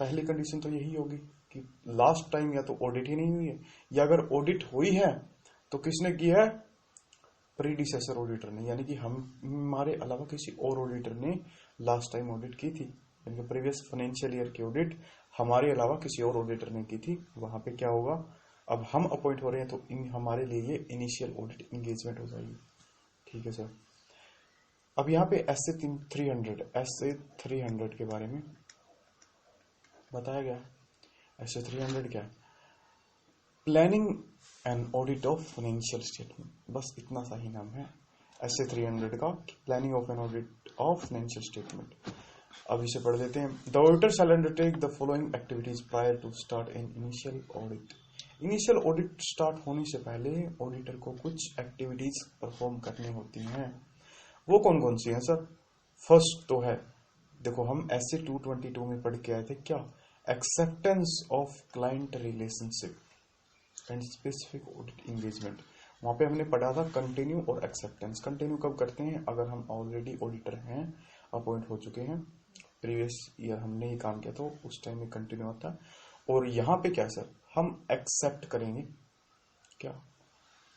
Speaker 1: पहली कंडीशन तो यही होगी कि लास्ट टाइम या तो ऑडिट ही नहीं हुई है, या अगर ऑडिट हुई है तो किसने की है, प्रीडिसेसर ऑडिटर ने, यानी कि हमारे अलावा किसी और ऑडिटर ने लास्ट टाइम ऑडिट की थी, यानी कि प्रीवियस फाइनेंशियल ईयर की ऑडिट हमारे अलावा किसी और ऑडिटर ने की थी, वहां पे क्या होगा, अब हम अपॉइंट हो रहे हैं तो हमारे लिए ये इनिशियल ऑडिट एंगेजमेंट हो जाएगी। ठीक है सर। अब यहाँ पे SA 300 के बारे में बताया गया। SA 300 क्या है? Planning and audit of financial statement, बस इतना सा ही नाम है SA 300 का, planning of an audit of financial statement. अब इसे पढ़ लेते हैं। The auditor shall undertake the following activities prior to start an initial audit. Initial audit start होने से पहले ऑडिटर को कुछ एक्टिविटीज परफॉर्म करनी होती हैं। वो कौन कौन सी हैं सर? फर्स्ट तो है, देखो हम SA 222 में पढ़ के आए थे, क्या? Acceptance of client relationship and specific audit engagement. वहां पे हमने पढ़ा था कंटिन्यू और एक्सेप्टेंस। कंटिन्यू कब करते हैं? अगर हम ऑलरेडी ऑडिटर हैं, अपॉइंट हो चुके हैं, प्रीवियस ईयर हमने ही काम किया तो उस टाइम में कंटिन्यू होता है। और यहाँ पे क्या सर, हम एक्सेप्ट करेंगे क्या?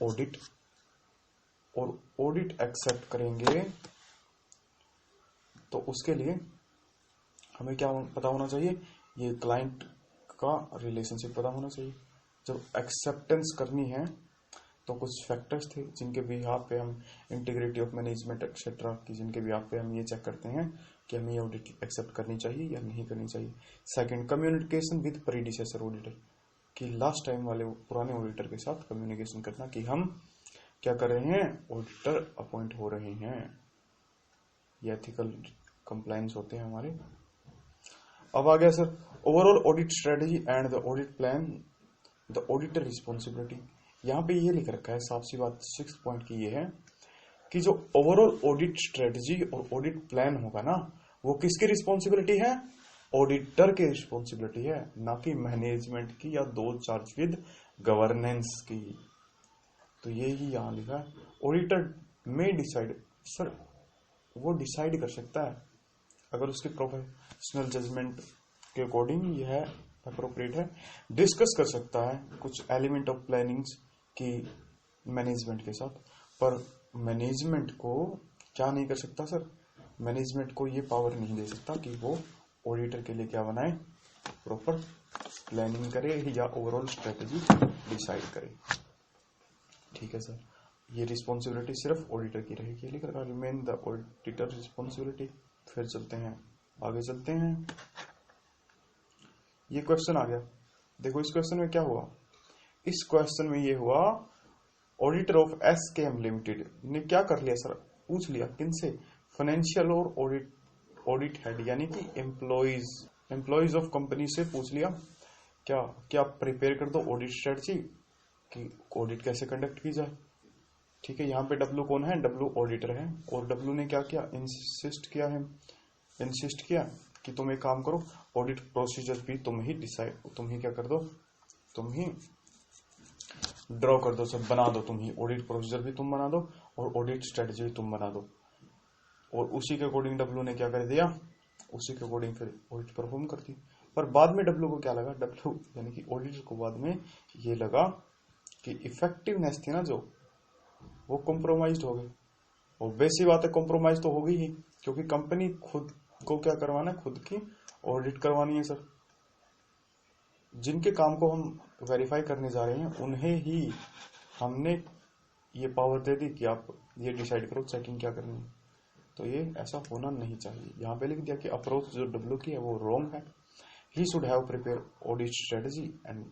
Speaker 1: ऑडिट, और ऑडिट एक्सेप्ट करेंगे तो उसके लिए हमें क्या पता होना चाहिए? ये क्लाइंट का रिलेशनशिप पता होना चाहिए। जब एक्सेप्टेंस करनी है तो कुछ फैक्टर्स थे जिनके बिहाफ पे हम इंटीग्रिटी ऑफ मैनेजमेंट एक्सेट्रा की, जिनके बिहाफ पे हम ये चेक करते हैं कि हमें ये ऑडिट एक्सेप्ट करनी चाहिए या नहीं करनी चाहिए। Second, communication with predecessor auditor, कि लास्ट टाइम वाले पुराने ऑडिटर के साथ कम्युनिकेशन करना कि हम क्या कर रहे हैं, ऑडिटर अपॉइंट हो रहे हैं, ये एथिकल कंप्लायंस होते हैं हमारे। अब आ गया sir overall audit strategy and the audit plan, the auditor responsibility. यहाँ पे ये लिख रखा है, साफ सी बात 6 पॉइंट की ये है कि जो ओवरऑल ऑडिट स्ट्रेटेजी और ऑडिट प्लान होगा ना, वो किसकी रिस्पॉन्सिबिलिटी है? ऑडिटर की रिस्पॉन्सिबिलिटी है, ना कि मैनेजमेंट की या दो चार्ज विद गवर्नेंस की। तो ये ही यहाँ लिखा है। ऑडिटर में डिसाइड, सर वो डिसाइड कर सकता है अगर उसके प्रोफेशनल जजमेंट के अकॉर्डिंग यह अप्रोप्रिएट है, डिस्कस कर सकता है कुछ एलिमेंट ऑफ प्लानिंग्स की मैनेजमेंट के साथ, पर मैनेजमेंट को क्या नहीं कर सकता सर? मैनेजमेंट को ये पावर नहीं दे सकता कि वो ऑडिटर के लिए क्या बनाए, प्रॉपर प्लानिंग करे या ओवरऑल स्ट्रेटेजी डिसाइड करे। ठीक है सर, ये रिस्पॉन्सिबिलिटी सिर्फ ऑडिटर की रहेगी, लिख रहा रिमेन द ऑडिटर रिस्पॉन्सिबिलिटी। फिर चलते हैं आगे, चलते हैं। ये क्वेश्चन आ गया, देखो इस क्वेश्चन में क्या हुआ। इस क्वेश्चन में ये हुआ, ऑडिटर ऑफ SKM लिमिटेड ने क्या कर लिया सर, पूछ लिया किनसे? फाइनेंशियल और ऑडिट हेड यानी कि एम्प्लॉइज ऑफ कंपनी से पूछ लिया क्या प्रिपेयर कर दो ऑडिट स्ट्रेटजी कि ऑडिट कैसे कंडक्ट की जाए। ठीक है, यहाँ पे W कौन है? W ऑडिटर है, और W ने क्या किया? इंसिस्ट किया कि तुम एक काम करो, ऑडिट प्रोसीजर भी तुम ही क्या कर दो, तुम ही ड्रॉ कर दो, सब बना दो, तुम ही ऑडिट प्रोसीजर भी तुम बना दो और ऑडिट स्ट्रेटजी भी तुम बना दो। और उसी के अकॉर्डिंग W ने क्या कर दिया, उसी के अकॉर्डिंग फिर ऑडिट परफॉर्म कर दी। पर बाद में W को क्या लगा, W यानी कि ऑडिटर को बाद में ये लगा कि इफेक्टिवनेस थी ना जो, वो कॉम्प्रोमाइज हो गई। और वैसी बात है, कॉम्प्रोमाइज तो होगी ही, क्योंकि कंपनी खुद को क्या करवाना है, खुद की ऑडिट करवानी है सर। जिनके काम को हम वेरीफाई करने जा रहे हैं उन्हें ही हमने ये पावर दे दी कि आप ये डिसाइड करो चेकिंग क्या करनी है। तो ये ऐसा होना नहीं चाहिए। यहाँ पे लिख दिया कि अप्रोच जो W की है वो रॉन्ग है। He should have prepare audit strategy and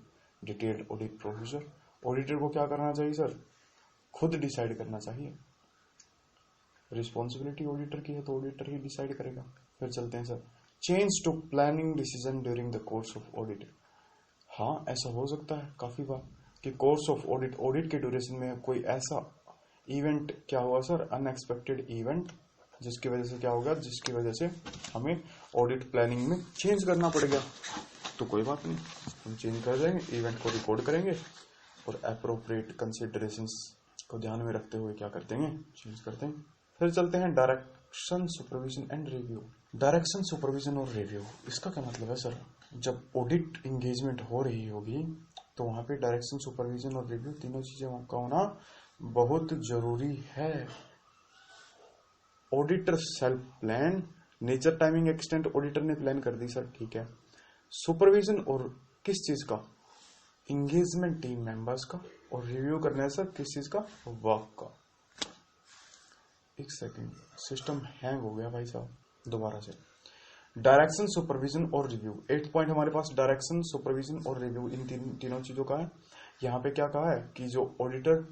Speaker 1: detailed audit procedure. Auditor को क्या करना चाहिए सर, खुद डिसाइड करना चाहिए। रिस्पॉन्सिबिलिटी ऑडिटर की है तो ऑडिटर ही डिसाइड करेगा। फिर चलते हैं sir, change to planning decision during the course of audit. हाँ, ऐसा हो सकता है काफी बार कि कोर्स ऑफ ऑडिट के ड्यूरेशन में कोई ऐसा इवेंट क्या हुआ सर, अनएक्सपेक्टेड इवेंट, जिसकी वजह से क्या होगा, जिसकी वजह से हमें ऑडिट प्लानिंग में चेंज करना पड़ गया। तो कोई बात नहीं, हम चेंज कर देंगे, इवेंट को रिकॉर्ड करेंगे और अप्रोप्रिएट कंसिडरेशंस को ध्यान में रखते हुए क्या करते हैं, चेंज करते हैं। फिर चलते हैं direction, supervision and review. Direction, supervision और रिव्यू, इसका क्या मतलब है सर? जब ऑडिट एंगेजमेंट हो रही होगी तो वहां पे डायरेक्शन, सुपरविजन और रिव्यू तीनों चीजें का होना बहुत जरूरी है। Auditor self plan, nature timing extent auditor ने प्लान कर दी सर, ठीक है। सुपरविजन और किस चीज का, इंगेजमेंट टीम मेंबर्स का, और रिव्यू करना है सर किस चीज का, वर्क का। एक सेकंड, सिस्टम हैंग हो गया भाई साहब, दोबारा से। डायरेक्शन, सुपरविजन और रिव्यू, 8 पॉइंट हमारे पास डायरेक्शन, सुपरविजन और रिव्यू, इन तीनों चीजों का है। यहाँ पे क्या कहा है कि जो auditor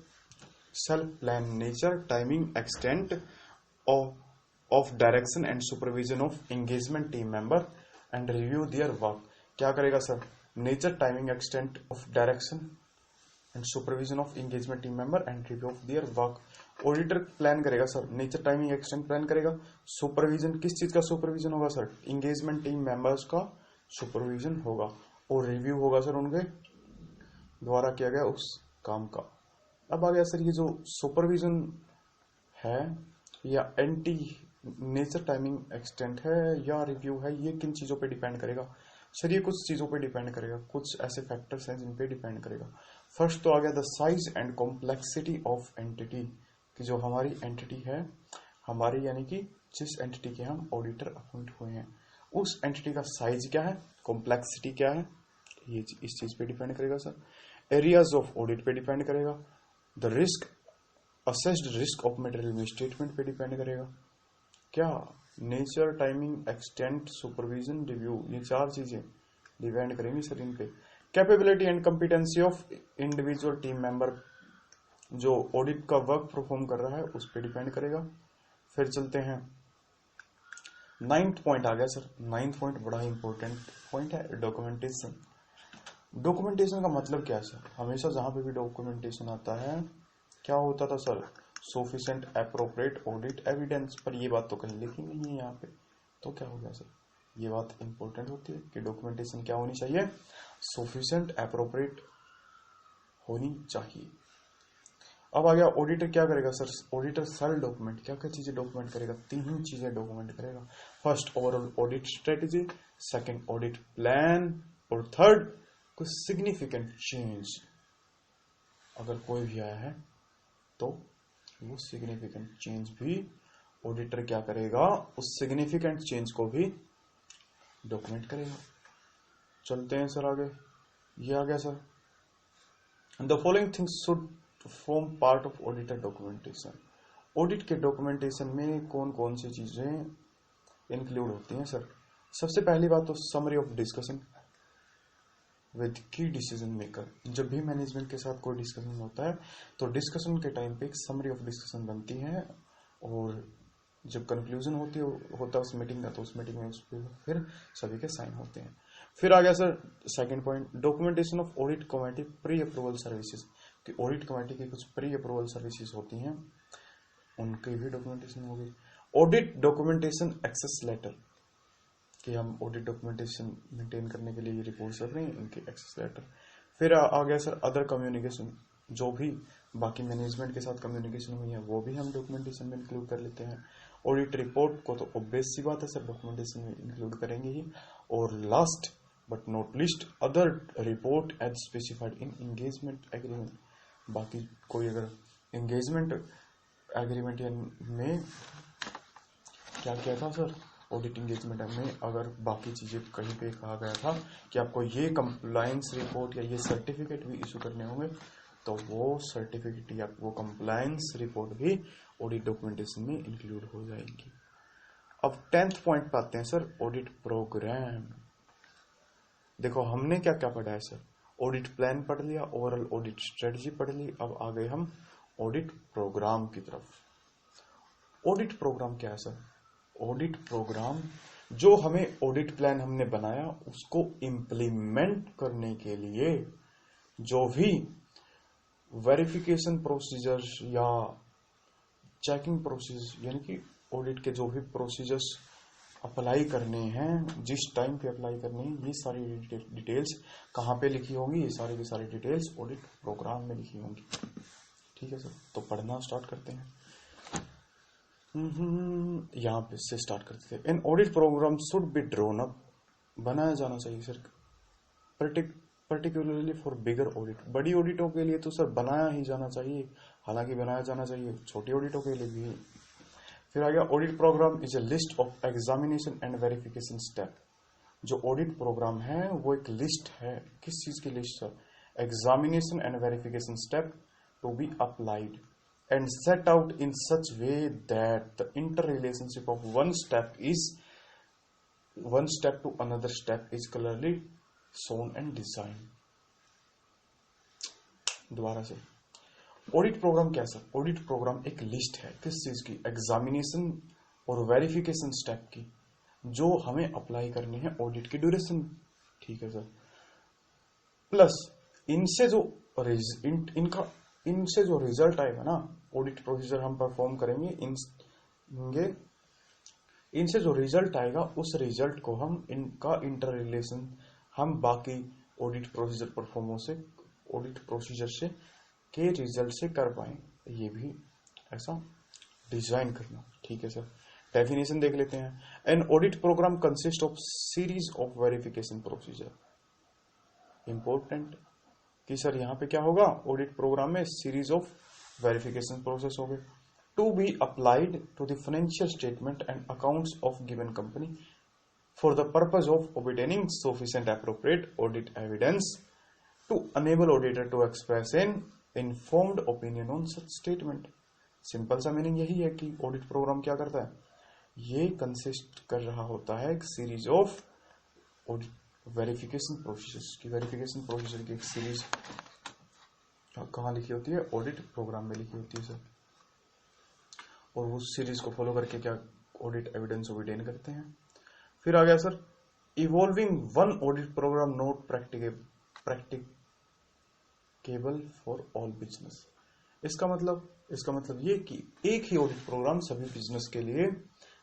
Speaker 1: self plan nature timing extent of direction and supervision of engagement team member and review their work, क्या करेगा sir, nature timing extent of direction and supervision of engagement team member and review of their work. Auditor plan करेगा sir, nature timing extent plan करेगा। Supervision किस चीज का supervision होगा sir, engagement team members का supervision होगा, और review होगा सर उनके द्वारा किया गया उस काम का। अब आ गया सर ये जो सुपरविजन है या एंटी नेचर टाइमिंग एक्सटेंट है या रिव्यू है, ये किन चीजों पे डिपेंड करेगा सर, ये कुछ चीजों पे डिपेंड करेगा, कुछ ऐसे फैक्टर्स हैं जिन पे डिपेंड करेगा। फर्स्ट तो आ गया the size and complexity of entity, कि जो हमारी एंटिटी है, हमारी यानी कि जिस एंटिटी के हम ऑडिटर अपॉइंट हुए हैं, उस एंटिटी का साइज क्या है, कॉम्प्लेक्सिटी क्या है, ये इस चीज पे डिपेंड करेगा सर। एरियाज ऑफ ऑडिट पे डिपेंड करेगा। The risk, assessed risk of material misstatement पे डिपेंड करेगा। क्या, nature timing extent supervision review, ये 4 चीजें डिपेंड करेंगी सर इन पे। Capability and competency of individual team member, जो ऑडिट का वर्क परफॉर्म कर रहा है उस पे डिपेंड करेगा। फिर चलते हैं 9th पॉइंट आ गया सर। 9th पॉइंट बड़ा इंपॉर्टेंट पॉइंट है, डॉक्यूमेंटेशन। डॉक्यूमेंटेशन का मतलब क्या है सर, हमेशा जहां पे भी डॉक्यूमेंटेशन आता है क्या होता था sir, sufficient appropriate audit evidence, पर ये बात तो कहीं लिखी नहीं है यहाँ पे, तो क्या हो गया सर, ये बात इंपॉर्टेंट होती है कि डॉक्यूमेंटेशन क्या होनी चाहिए, सफिशिएंट एप्रोप्रिएट होनी चाहिए। अब आ गया ऑडिटर क्या करेगा सर, ऑडिटर सेल डॉक्यूमेंट, क्या क्या चीजें डॉक्यूमेंट करेगा, 3 चीजें डॉक्यूमेंट करेगा। First overall audit strategy, second audit plan, और थर्ड कुछ सिग्निफिकेंट चेंज अगर कोई भी आया है तो वो सिग्निफिकेंट चेंज भी ऑडिटर क्या करेगा, उस सिग्निफिकेंट चेंज को भी डॉक्यूमेंट करेगा। चलते हैं सर आगे, ये आ गया sir, the following things should form part of auditor documentation. Audit के डॉक्यूमेंटेशन में कौन कौन सी चीजें इंक्लूड होती हैं सर। सबसे पहली बात तो समरी ऑफ डिस्कशन विद की डिसीजन मेकर। जब भी मैनेजमेंट के साथ कोई डिस्कशन होता है तो डिस्कशन के टाइम पे एक समरी ऑफ डिस्कशन बनती है, और जब कंक्लूजन होता है उस मीटिंग का, तो उस मीटिंग में उस पर फिर सभी के साइन होते हैं। फिर आ गया sir second point, documentation of audit committee pre approval services, कि ऑडिट कमेटी की कुछ प्री अप्रूवल सर्विसेज होती हैं, उनकी भी डॉक्यूमेंटेशन होगी। ऑडिट डॉक्यूमेंटेशन एक्सेस लेटर, कि हम ऑडिट डॉक्यूमेंटेशन मेंटेन करने के लिए रिपोर्ट कर रहे हैं, इनके एक्सेस लेटर। फिर आ गया सर अदर कम्युनिकेशन, जो भी बाकी मैनेजमेंट के साथ कम्युनिकेशन हुई है वो भी हम डॉक्यूमेंटेशन में इंक्लूड कर लेते हैं। ऑडिट रिपोर्ट को तो ऑब्वियस सी बात है सर डॉक्यूमेंटेशन में इंक्लूड करेंगे ही। और last but not least other report as specified in engagement agreement. बाकी कोई अगर एंगेजमेंट एग्रीमेंट में क्या किया था सर, ऑडिट एंगेजमेंट में अगर बाकी चीजें कहीं पे कहा गया था कि आपको ये कंप्लायंस रिपोर्ट या ये सर्टिफिकेट भी इशू करने होंगे, तो वो सर्टिफिकेट या वो कंप्लायंस रिपोर्ट भी ऑडिट डॉक्यूमेंटेशन में इंक्लूड हो जाएंगी। अब 10th पॉइंट पे आते हैं सर, ऑडिट प्रोग्राम। देखो हमने क्या क्या पढ़ा है सर, ऑडिट प्लान पढ़ लिया, ओवरऑल ऑडिट स्ट्रेटजी पढ़ ली, अब आ गए हम ऑडिट प्रोग्राम की तरफ। ऑडिट प्रोग्राम क्या है सर, ऑडिट प्रोग्राम जो हमें ऑडिट प्लान हमने बनाया उसको इम्प्लीमेंट करने के लिए जो भी वेरिफिकेशन प्रोसीजर्स या चेकिंग प्रोसीजर्स, यानी कि ऑडिट के जो भी प्रोसीजर्स अप्लाई करने हैं, जिस टाइम पे अप्लाई करने हैं, ये सारी डिटेल्स कहाँ पे लिखी होंगी, ये सारी की सारी डिटेल्स ऑडिट प्रोग्राम में लिखी होंगी। ठीक है सर, तो पढ़ना स्टार्ट करते हैं। यहाँ पे से स्टार्ट करते थे। N audit programme should be drone up, बनाया जाना चाहिए sir. Particularly for bigger audit. बड़ी ऑडिटों के लिए तो सर बनाया ही जाना चाहिए, हालांकि बनाया जाना चाहिए छोटी ऑडिटों के लिए भी। फिर आ गया audit program is a list of examination and verification step. जो ऑडिट प्रोग्राम है वो एक लिस्ट है, किस चीज की लिस्ट है? Examination and verification step to be applied and set out in such way that the interrelationship of one step to another step is clearly shown and design. दोबारा से, ऑडिट प्रोग्राम क्या sir? Audit program एक list है, किस चीज की? Examination और verification step की, जो हमें अप्लाई करनी है ऑडिट की ड्यूरेशन। ठीक है सर। प्लस इनसे जो इनसे जो रिजल्ट आएगा ना, ऑडिट प्रोसीजर हम परफॉर्म करेंगे, इनसे जो रिजल्ट आएगा उस रिजल्ट को हम इनका इंटर रिलेशन हम बाकी ऑडिट प्रोसीजर से के रिजल्ट से कर पाए, ये भी ऐसा डिजाइन करना। ठीक है सर। डेफिनेशन देख लेते हैं। An audit program consist of series of verification procedure. Important कि सर यहाँ पे क्या होगा, ऑडिट प्रोग्राम में सीरीज ऑफ वेरिफिकेशन प्रोसेस होंगे to be applied to the financial statement and accounts of given company for the purpose of obtaining sufficient appropriate audit evidence to enable auditor to express an informed opinion on such statement. Simple सा meaning यही है कि audit program क्या करता है, ये consist कर रहा होता है एक सीरीज ऑफ वेरिफिकेशन प्रोसीजर्स की। वेरिफिकेशन प्रोसीजर की एक सीरीज कहाँ लिखी होती है? ऑडिट प्रोग्राम में लिखी होती है सर। और उस सीरीज को फॉलो करके क्या ऑडिट एविडेंस ऑब्टेन करते हैं। फिर आ गया sir, evolving one audit program not practicable for all business. इसका मतलब ये कि एक ही ऑडिट प्रोग्राम सभी बिजनेस के लिए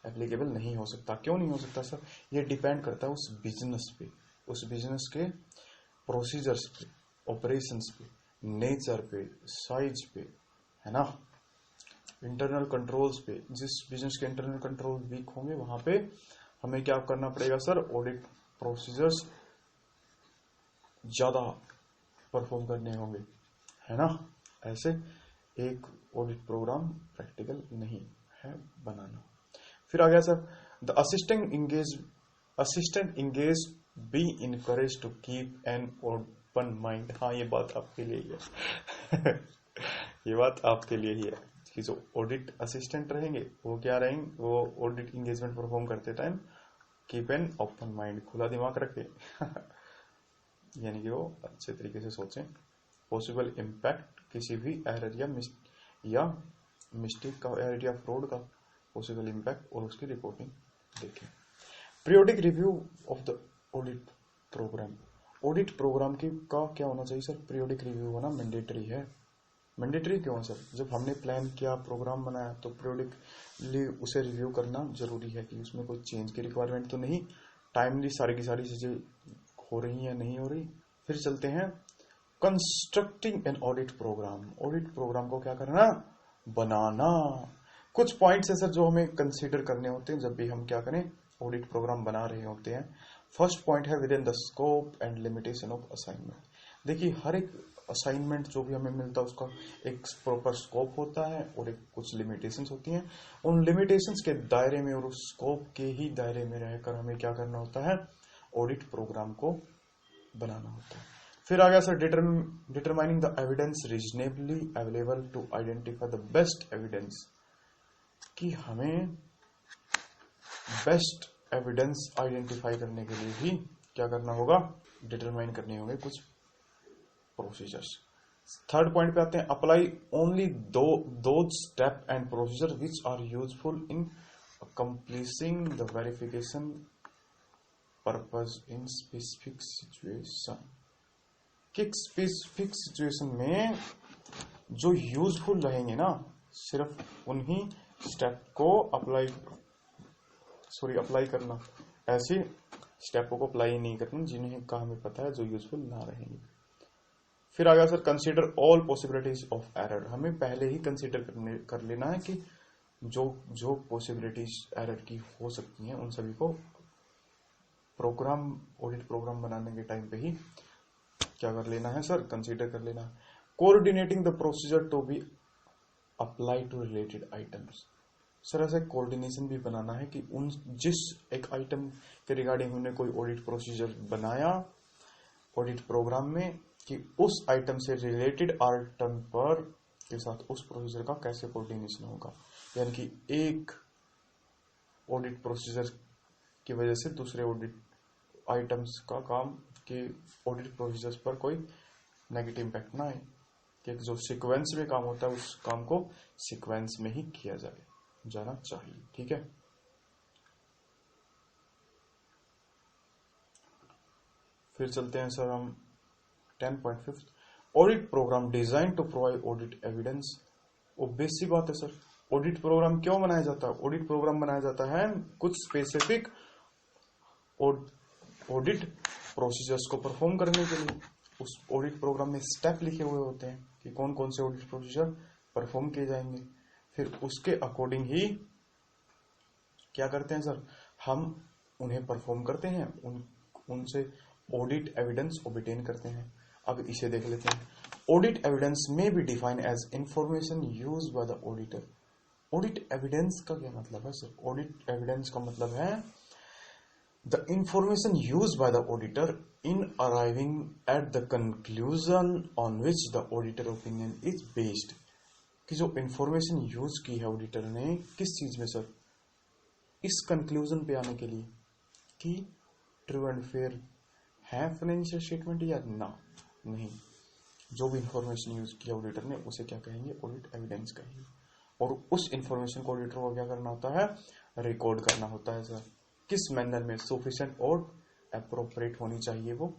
Speaker 1: एप्लीकेबल नहीं हो सकता। क्यों नहीं हो सकता सर? ये डिपेंड करता है उस बिजनेस पे, उस बिजनेस के प्रोसीजर्स पे, ऑपरेशंस पे, नेचर पे, साइज पे, है ना, इंटरनल कंट्रोल्स पे। जिस बिजनेस के इंटरनल कंट्रोल वीक होंगे वहां पे हमें क्या करना पड़ेगा सर, ऑडिट प्रोसीजर्स ज्यादा परफॉर्म करने होंगे, है ना। ऐसे एक ऑडिट प्रोग्राम प्रैक्टिकल नहीं है बनाना। फिर आ गया sir, the assistant engage be encourage to keep an open mind. हाँ, ये बात आपके लिए ही है ये बात आपके लिए ही है कि जो ऑडिट असिस्टेंट रहेंगे वो क्या रहेंगे, वो ऑडिट इंगेजमेंट परफॉर्म करते time keep an open mind, खुला दिमाग रखे यानी कि वो अच्छे तरीके से सोचें। पॉसिबल इम्पैक्ट किसी भी एरर या मिस्टेक का, एरर या फ्रॉड का पॉसिबल इम्पैक्ट और उसकी रिपोर्टिंग देखें। Periodic review of the audit program. Audit program की का क्या होना चाहिए सर? पीरियोडिक रिव्यू होना मैंडेटरी है। मैंडेटरी क्यों है सर? जब हमने प्लान किया, प्रोग्राम बनाया, तो पीरियोडिकली उसे रिव्यू करना जरूरी है कि उसमें कोई चेंज की रिक्वायरमेंट तो नहीं, टाइमली सारी की सारी चीजें हो रही है नहीं हो रही। फिर चलते हैं constructing an audit program. Audit program को क्या करना, बनाना। कुछ पॉइंट्स है सर जो हमें कंसीडर करने होते हैं जब भी हम क्या करें, ऑडिट प्रोग्राम बना रहे होते हैं। फर्स्ट पॉइंट है with in the scope and limitation of assignment. देखिए, हर एक असाइनमेंट जो भी हमें मिलता है उसका एक प्रॉपर स्कोप होता है और एक कुछ लिमिटेशंस होती हैं। उन लिमिटेशंस के दायरे में और उस स्कोप के ही दायरे में रहकर हमें क्या करना होता है, ऑडिट प्रोग्राम को बनाना होता है। फिर आ गया sir, determining the evidence reasonably available to identify the best evidence. कि हमें बेस्ट एविडेंस आइडेंटिफाई करने के लिए भी क्या करना होगा, डिटरमाइन करने होंगे कुछ प्रोसीजर्स। थर्ड पॉइंट पे आते हैं, apply only those step and procedure which are useful in completing the verification purpose in specific situation. कि स्पेसिफिक सिचुएशन में जो यूजफुल रहेंगे ना, सिर्फ उन्हीं स्टेप को अप्लाई करना, ऐसे स्टेपों को अप्लाई नहीं करना जिन्हें का हमें पता है जो यूजफुल ना रहेंगे। फिर आ गया sir, consider all possibilities of error. हमें पहले ही कंसीडर कर लेना है कि जो पॉसिबिलिटीज एरर की हो सकती हैं उन सभी को ऑडिट प्रोग्राम बनाने के टाइम पे ही क्या कर लेना है सर, कंसीडर कर लेना है। Coordinating the procedure to be apply to related items. Sir ऐसा कोऑर्डिनेशन भी बनाना है कि उन जिस एक आइटम के रिगार्डिंग हमने कोई ऑडिट प्रोसीजर बनाया ऑडिट प्रोग्राम में, कि उस आइटम से रिलेटेड आइटम पर के साथ उस प्रोसीजर का कैसे कोऑर्डिनेशन होगा। यानी कि एक ऑडिट प्रोसीजर की वजह से दूसरे ऑडिट आइटम्स का काम के ऑडिट प्रोसीजर्स पर कोई नेगेटिव इम्पैक्ट ना आए, कि जो सीक्वेंस में काम होता है उस काम को सीक्वेंस में ही किया जाना चाहिए। ठीक है, फिर चलते हैं सर हम 10.5 audit program design to provide audit evidence. वो बेसिक बात है सर, ऑडिट प्रोग्राम क्यों बनाया जाता है? ऑडिट प्रोग्राम बनाया जाता है कुछ स्पेसिफिक ऑडिट प्रोसीजर्स को परफॉर्म करने के लिए। उस ऑडिट प्रोग्राम में स्टेप लिखे हुए होते हैं कि कौन कौन से ऑडिट प्रोसीजर परफॉर्म किए जाएंगे, फिर उसके अकॉर्डिंग ही क्या करते हैं सर, हम उन्हें परफॉर्म करते हैं, उनसे ऑडिट एविडेंस ऑब्टेन करते हैं। अब इसे देख लेते हैं। Audit evidence may be define as information use by the auditor. Audit evidence का क्या मतलब है सर? ऑडिट एविडेंस का मतलब है the information use by the auditor in arriving at the conclusion on which the auditor opinion is based. कि जो information use की है ऑडिटर ने किस चीज में सर, इस कंक्लूजन पे आने के लिए कि ट्रू एंड फेयर है फाइनेंशियल स्टेटमेंट या ना नहीं। जो भी इंफॉर्मेशन यूज किया ऑडिटर ने उसे क्या कहेंगे, ऑडिट एविडेंस कहेंगे। और उस इंफॉर्मेशन को ऑडिटर को क्या करना होता है, रिकॉर्ड करना होता है सर। किस मैनर में, सफिशिएंट और एप्रोप्रिएट होनी चाहिए वो,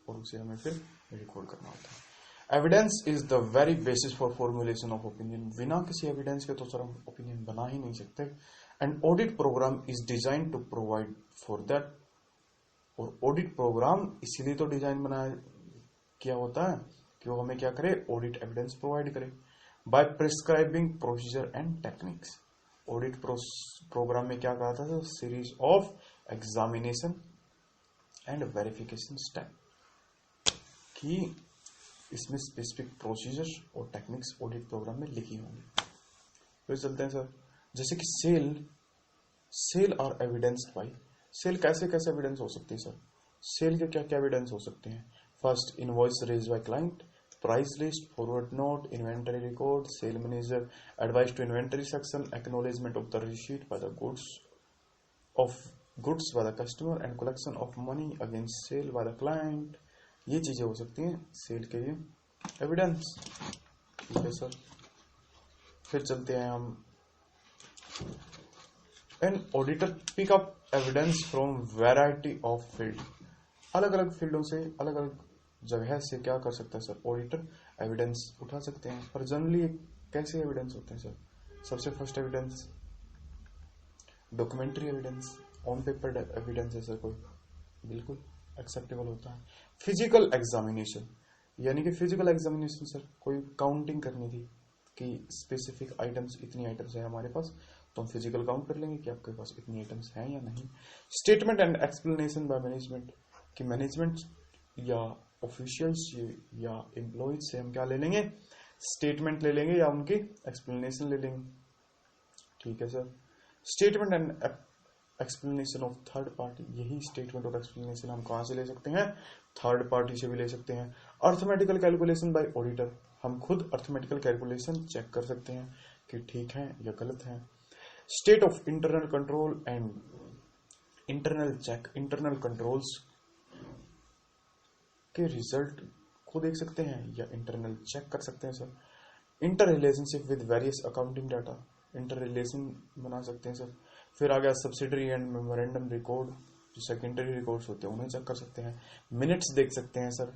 Speaker 1: और उसे हमें फिर रिकॉर्ड करना होता है। Evidence is the very basis for formulation of opinion. बिना किसी एविडेंस के तो सर हम ओपिनियन बना ही नहीं सकते। And audit program is design to provide for that. और ऑडिट प्रोग्राम इसीलिए तो डिजाइन बनाया किया होता है कि वो हमें क्या करे, ऑडिट एविडेंस प्रोवाइड करे by prescribing procedure and techniques. Audit program में क्या कहा था, series of examination and verification step, कि इसमें स्पेसिफिक प्रोसीजर और टेक्निक्स ऑडिट प्रोग्राम में लिखी होंगी। फिर चलते हैं सर, जैसे कि सेल और एविडेंस बाय सेल। कैसे कैसे एविडेंस हो सकती है सर? सेल के क्या क्या एविडेंस हो सकते हैं? First, invoice raise by client, price list, forward note, inventory record, sale manager advice to inventory section, acknowledgement of the receipt by the goods by the customer and collection of money against sale by the client. ये चीजें हो सकती हैं cell के लिए evidence. ठीक है sir, फिर चलते हैं हम। An auditor pick up evidence from variety of field. अलग अलग फील्डों से, अलग अलग जगह से क्या कर सकता है सर, ऑडिटर एविडेंस उठा सकते हैं। पर जनरली कैसे एविडेंस होते हैं सर? सबसे first evidence documentary evidence, on paper evidence है सर, कोई बिल्कुल एक्सेप्टेबल होता है। फिजिकल एग्जामिनेशन, यानी कि फिजिकल एग्जामिनेशन सर, कोई काउंटिंग करनी थी कि स्पेसिफिक आइटम्स, इतनी आइटम्स है हमारे पास, तो हम फिजिकल काउंट कर लेंगे कि आपके पास इतनी आइटम्स हैं या नहीं। Statement and explanation by management, कि मैनेजमेंट या ऑफिशियल्स या एम्प्लॉइज से हम क्या ले लेंगे, स्टेटमेंट ले लेंगे या उनकी एक्सप्लेनेशन ले लेंगे। ठीक है sir. Statement and explanation of third party, यही स्टेटमेंट और एक्सप्लेनेशन हम कहां से ले सकते हैं, थर्ड पार्टी से भी ले सकते हैं। अर्थमेटिकल कैलकुलेशन बाय ऑडिटर, हम खुद अर्थमेटिकल कैलकुलेशन चेक कर सकते हैं कि ठीक है या गलत है। State of internal control and internal check, internal controls के रिजल्ट को देख सकते हैं या इंटरनल चेक कर सकते हैं sir. Inter relationship with various accounting data, inter relation बना सकते हैं सर। फिर आ गया सब्सिडरी एंड मेमोरेंडम रिकॉर्ड, जो सेकेंडरी रिकॉर्ड्स होते हैं उन्हें चेक कर सकते हैं। मिनट्स देख सकते हैं सर,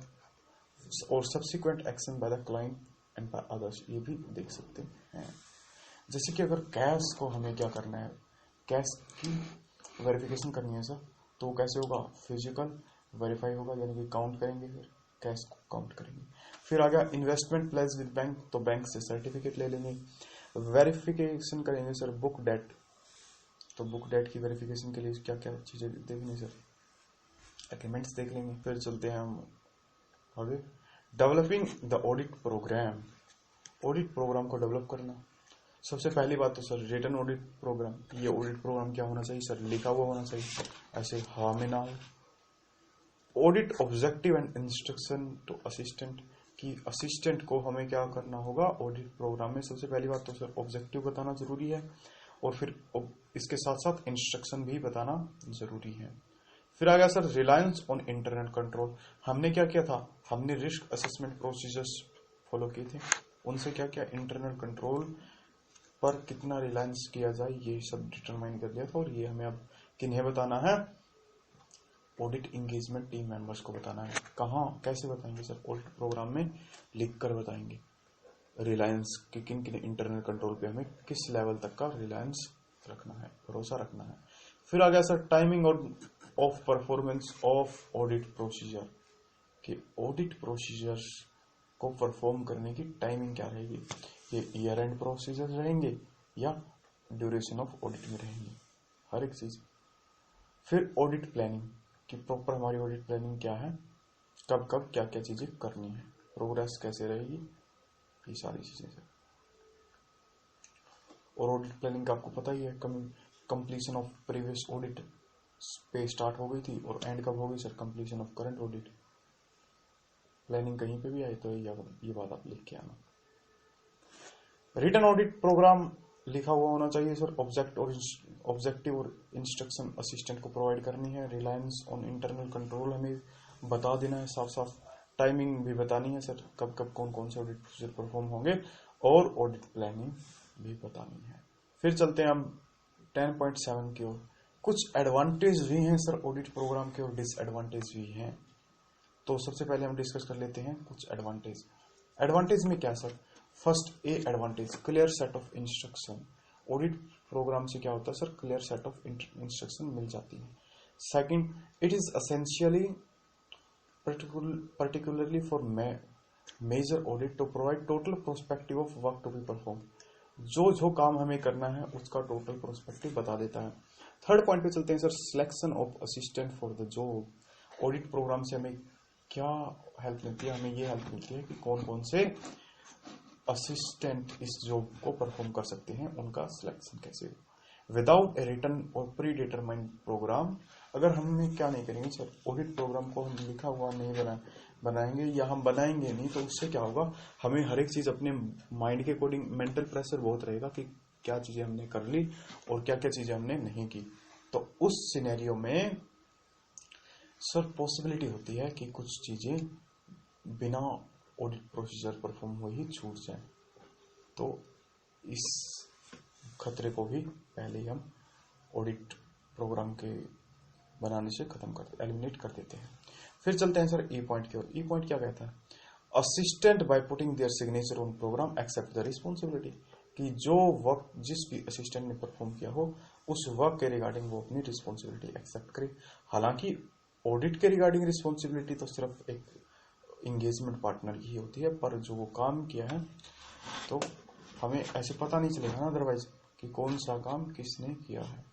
Speaker 1: और subsequent action by the client and by others, ये भी देख सकते हैं। जैसे कि अगर कैश को हमें क्या करना है, कैश की वेरिफिकेशन करनी है सर, तो कैसे होगा, फिजिकल वेरीफाई होगा, यानी कि काउंट करेंगे, फिर कैश को काउंट करेंगे। फिर आ गया इन्वेस्टमेंट प्लेस विद बैंक, तो बैंक से सर्टिफिकेट ले लेंगे। वेरिफिकेशन करेंगे सर बुक डेट, तो बुक डेट की वेरिफिकेशन के लिए क्या क्या चीजें देखनी सर, एग्रीमेंट्स देख लेंगे। फिर चलते हैं हम आगे developing the audit program, audit program को डेवलप करना। सबसे पहली बात तो सर रिटन ऑडिट प्रोग्राम, ये ऑडिट प्रोग्राम क्या होना चाहिए सर, लिखा हुआ होना चाहिए, ऐसे हाँ में ना हो। Audit objective and instruction to assistant, कि असिस्टेंट को हमें क्या करना होगा ऑडिट प्रोग्राम में। सबसे पहली बात तो सर ऑब्जेक्टिव बताना जरूरी है, और फिर इसके साथ साथ इंस्ट्रक्शन भी बताना जरूरी है। फिर आ गया sir reliance on internal control. हमने क्या किया था, हमने रिस्क असेसमेंट प्रोसीजर्स फॉलो किए थे, उनसे क्या क्या इंटरनल कंट्रोल पर कितना रिलायंस किया जाए ये सब डिटरमाइन कर लिया था। और ये हमें अब किन्हें बताना है, ऑडिट इंगेजमेंट टीम मेंबर्स को बताना है। कहाँ कैसे बताएंगे सर, ऑडिट प्रोग्राम में लिखकर बताएंगे रिलायंस के किन किन इंटरनल कंट्रोल पे हमें किस लेवल तक का रिलायंस रखना है, भरोसा रखना है। फिर आ गया sir timing of performance of audit procedure, कि ऑडिट प्रोसीजर्स को परफॉर्म करने की टाइमिंग क्या रहेगी, ये ईयर एंड प्रोसीजर रहेंगे या ड्यूरेशन ऑफ ऑडिट में रहेंगे, हर एक चीज। फिर ऑडिट प्लानिंग, कि प्रॉपर हमारी ऑडिट प्लानिंग क्या है, कब कब क्या क्या चीजें करनी है, प्रोग्रेस कैसे रहेगी, ये सारी चीजें सर। और ऑडिट प्लानिंग का आपको पता ही है, कंप्लीशन ऑफ प्रीवियस ऑडिट पे स्टार्ट हो गई थी और एंड कब हो गई sir, completion of current audit. Planning कहीं पे भी आए तो ये बात आप लिख के आना। रिटन ऑडिट प्रोग्राम लिखा हुआ होना चाहिए सर, ऑब्जेक्टिव और इंस्ट्रक्शन असिस्टेंट को प्रोवाइड करनी है। रिलायंस ऑन इंटरनल कंट्रोल हमें बता देना है साफ साफ, टाइमिंग भी बतानी है सर, कब कब कौन कौन से ऑडिट प्रोसीजर परफॉर्म होंगे, और ऑडिट प्लानिंग भी बतानी है। फिर चलते हैं हम 10.7 की ओर। कुछ एडवांटेज भी हैं सर ऑडिट प्रोग्राम के और डिसएडवांटेज भी हैं, तो सबसे पहले हम डिस्कस कर लेते हैं कुछ एडवांटेज। एडवांटेज में क्या sir, first a advantage clear set of instruction, audit program से क्या होता है sir, clear set of instruction मिल जाती है। Second, it is essentially particularly for major audit to provide total perspective of work to be performed, जो काम हमें करना है उसका टोटल प्रोस्पेक्टिव बता देता है। थर्ड पॉइंट पे चलते हैं sir, selection of assistant for the job. Audit program से हमें क्या हेल्प मिलती है, हमें ये हेल्प मिलती है कि कौन कौन से असिस्टेंट इस जॉब को परफॉर्म कर सकते हैं, उनका सिलेक्शन कैसे हो। विदाउट ए रिटन और प्री डिटरमाइंड प्रोग्राम, अगर हम क्या नहीं करेंगे सर, ऑडिट प्रोग्राम को हम लिखा हुआ नहीं बनाएंगे या हम बनाएंगे नहीं, तो उससे क्या होगा, हमें हर एक चीज अपने माइंड के अकॉर्डिंग, मेंटल प्रेशर बहुत रहेगा कि क्या चीजें हमने कर ली और क्या क्या चीजें हमने नहीं की। तो उस सिनेरियो में सर पॉसिबिलिटी होती है कि कुछ चीजें बिना ऑडिट प्रोसीजर परफॉर्म हुए ही छूट जाए। तो इस खतरे को भी पहले ही हम ऑडिट प्रोग्राम के बनाने से एलिमिनेट कर देते हैं। फिर चलते हैं सर ई पॉइंट की ओर। ई पॉइंट क्या कहता है, assistant by putting their signature on program accept the responsibility, कि जो वर्क जिस भी असिस्टेंट ने परफॉर्म किया हो उस वर्क के रिगार्डिंग वो अपनी रिस्पॉन्सिबिलिटी एक्सेप्ट करे। हालांकि ऑडिट के रिगार्डिंग रिस्पॉन्सिबिलिटी तो सिर्फ एक इंगेजमेंट पार्टनर की ही होती है, पर जो वो काम किया है तो हमें ऐसे पता नहीं चलेगा ना अदरवाइज कि कौन सा काम किसने किया है।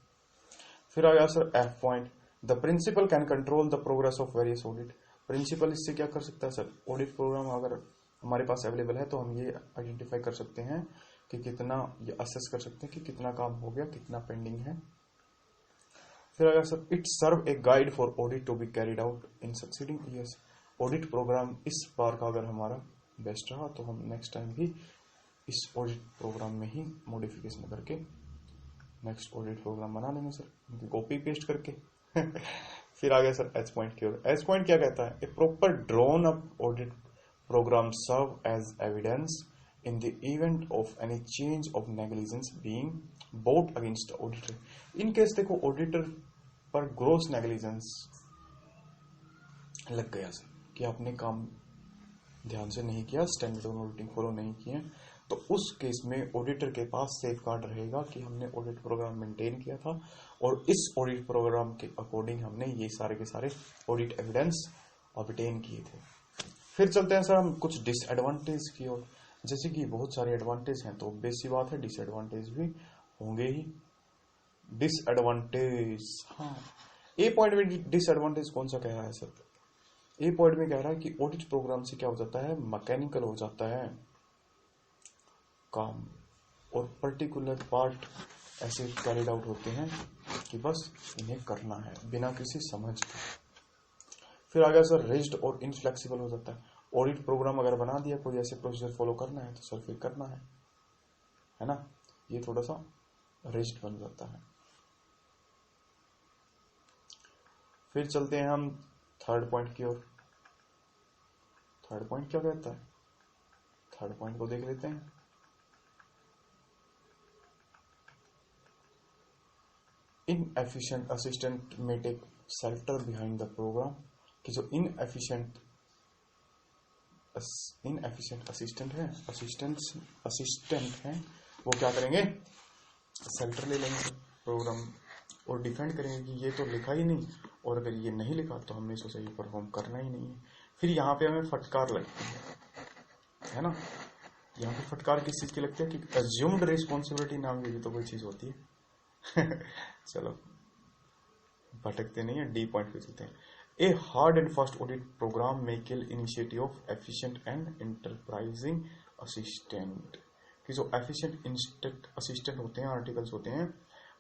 Speaker 1: फिर आ गया sir F point, the principal can control the progress of various audit. Principal इससे क्या कर सकता है सर, ऑडिट प्रोग्राम अगर हमारे पास अवेलेबल है तो हम ये आइडेंटिफाई कर सकते हैं कि कितना, ये असेस कर सकते हैं कि कितना काम हो गया, कितना पेंडिंग है। फिर अगर sir it serve a guide for audit to be carried out in succeeding years. Audit program इस बार का अगर हमारा बेस्ट रहा तो हम नेक्स्ट टाइम भी इस ऑडिट प्रोग्राम में ही मॉडिफिकेशन करके नेक्स्ट ऑडिट प्रोग्राम बना लेंगे सर, कॉपी पेस्ट करके। फिर आ गया सर एच पॉइंट की ओर। एच पॉइंट क्या कहता है, a proper drawn up audit program serve as evidence in the event of any change of negligence being brought against auditor. In case देखो auditor पर ग्रोस नेग्लिजेंस लग गया sir, कि आपने काम ध्यान से नहीं किया, स्टैंडर्ड ऑडिटिंग फॉलो नहीं किए, तो उस केस में ऑडिटर के पास सेफ गार्ड रहेगा कि हमने ऑडिट प्रोग्राम मेंटेन किया था और इस ऑडिट प्रोग्राम के अकॉर्डिंग हमने ये सारे के सारे ऑडिट एविडेंस ऑब्टेन किए थे। फिर चलते हैं सर हम कुछ डिसएडवांटेज की ओर। जैसे कि बहुत सारे एडवांटेज हैं तो बेसिक बात है डिसएडवांटेज भी होंगे ही। डिसएडवांटेज, हाँ ए पॉइंट में डिसएडवांटेज कौन सा कह रहा है सर, ए पॉइंट में कह रहा है कि ऑडिट प्रोग्राम से क्या हो जाता है, मैकेनिकल हो जाता है काम, और पर्टिकुलर पार्ट ऐसे कैरिड आउट होते हैं कि बस इन्हें करना है बिना किसी समझ के। फिर आ गया सर रिजिड और इनफ्लेक्सिबल हो जाता है। ऑडिट प्रोग्राम अगर बना दिया, कोई ऐसे प्रोसीजर फॉलो करना है तो सर फिर करना है ना, ये थोड़ा सा रिजिड बन जाता है। फिर चलते हैं हम थर्ड पॉइंट की ओर। थर्ड पॉइंट क्या कहता है, थर्ड पॉइंट को देख लेते हैं। Inefficient assistant may take shelter behind the program, कि जो इनएफिशिएंट असिस्टेंट है वो क्या करेंगे, शेल्टर ले लेंगे प्रोग्राम और डिफेंड करेंगे कि ये तो लिखा ही नहीं, और अगर ये नहीं लिखा तो हमने इसे सही परफॉर्म करना ही नहीं है। फिर यहाँ पे हमें फटकार लगती है ना, यहाँ पे फटकार किस चीज की लगती है कि अज्यूम्ड रिस्पॉन्सिबिलिटी नाम की भी तो कोई चीज होती है। चलो भटकते नहीं है, डी पॉइंट पे चलते हैं। A hard and fast audit program may kill initiative of efficient and enterprising assistant, कि जो एफिशिएंट असिस्टेंट होते हैं, आर्टिकल्स होते हैं,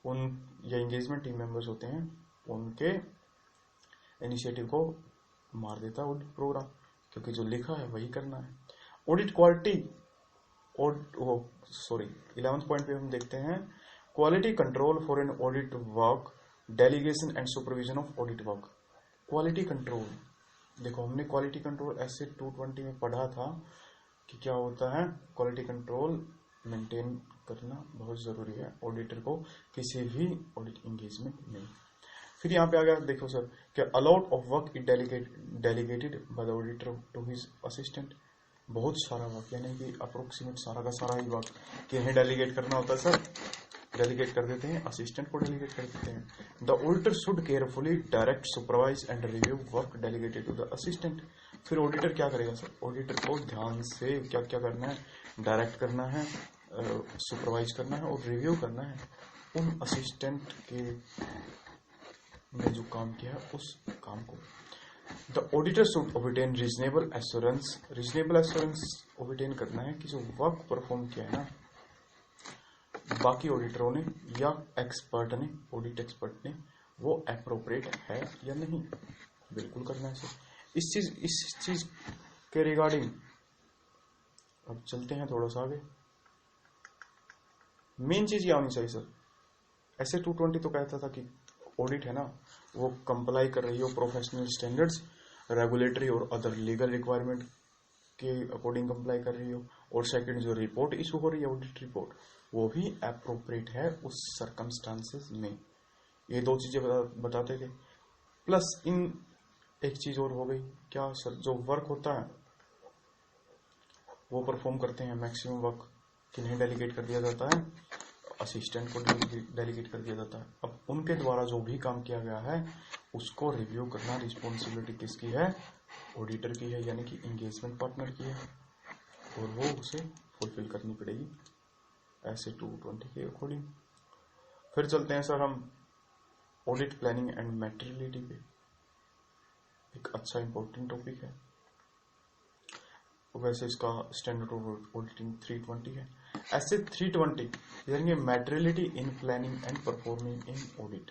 Speaker 1: उन या एंगेजमेंट टीम मेंबर्स होते हैं, उनके इनिशिएटिव को मार देता है ऑडिट प्रोग्राम, क्योंकि जो लिखा है वही करना है। ऑडिट क्वालिटी, और 11th पॉइंट पे हम देखते हैं quality control for an audit work, delegation and supervision of audit work. Quality control, देखो हमने क्वालिटी कंट्रोल ऐसे 220 में पढ़ा था कि क्या होता है, क्वालिटी कंट्रोल मेंटेन करना बहुत जरूरी है ऑडिटर को किसी भी ऑडिट एंगेजमेंट में। फिर यहाँ पे आ गया देखो सर कि a lot of work is delegated by the auditor to his assistant. बहुत सारा वर्क, यानी कि अप्रोक्सीमेट सारा का सारा ही वर्क किन्हें डेलीगेट करना होता है सर, डेलीगेट कर देते हैं, असिस्टेंट को डेलीगेट कर देते हैं। The auditor should carefully direct, supervise and review work delegated to the assistant. फिर ऑडिटर क्या करेगा सर, ऑडिटर को ध्यान से क्या क्या करना है, डायरेक्ट करना है, सुपरवाइज करना है और रिव्यू करना है उन असिस्टेंट के ने जो काम किया है उस काम को। The auditor should obtain reasonable assurance obtain करना है कि जो वर्क परफॉर्म किया है ना बाकी ऑडिटरों ने या एक्सपर्ट ने, ऑडिट एक्सपर्ट ने, वो एप्रोप्रिएट है या नहीं, बिल्कुल करना है सर। इस चीज के रिगार्डिंग अब चलते हैं थोड़ा सा आगे। मेन चीज क्या होनी चाहिए सर, ऐसे 220 तो कहता था कि ऑडिट है ना वो कंप्लाई कर रही हो प्रोफेशनल स्टैंडर्ड्स, रेगुलेटरी और अदर लीगल रिक्वायरमेंट के अकॉर्डिंग कंप्लाई कर रही हो, और सेकंड जो रिपोर्ट इशू हो रही है ऑडिट रिपोर्ट वो भी एप्रोप्रिएट है उस सर्कमस्टांसेस में। ये दो चीजें बताते थे। प्लस इन एक चीज और हो गई क्या सर, जो वर्क होता है वो परफॉर्म करते हैं, मैक्सिमम वर्क किन्हें डेलीगेट कर दिया जाता है, असिस्टेंट को डेलीगेट कर दिया जाता है। अब उनके द्वारा जो भी काम किया गया है उसको रिव्यू करना रिस्पॉन्सिबिलिटी किसकी है, ऑडिटर की है, यानी कि एंगेजमेंट पार्टनर की है, और वो उसे फुलफिल करनी पड़ेगी ऐसे 220 के अकॉर्डिंग। फिर चलते हैं सर हम ऑडिट प्लानिंग एंड मैटेरियलिटी पे, एक अच्छा इंपॉर्टेंट टॉपिक है। वैसे इसका स्टैंडर्ड ऑडिटिंग 320 है, ऐसे 320 यानी materiality in planning and performing in audit.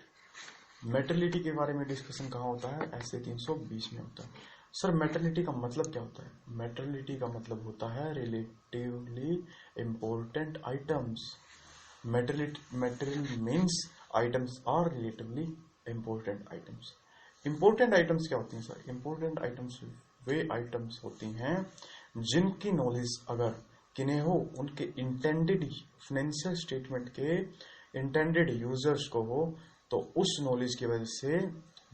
Speaker 1: Materiality के बारे में डिस्कशन कहाँ होता है, ऐसे 320 में होता है। सर मैटेरियलिटी का मतलब क्या होता है, मैटेरियलिटी का मतलब होता है relatively important items. Material means items are relatively important items. Important items क्या होती हैं सर, इम्पोर्टेंट आइटम्स वे आइटम्स होती हैं जिनकी नॉलेज अगर किन्हें हो, उनके इंटेंडेड फाइनेंशियल स्टेटमेंट के इंटेंडेड यूजर्स को हो, तो उस नॉलेज की वजह से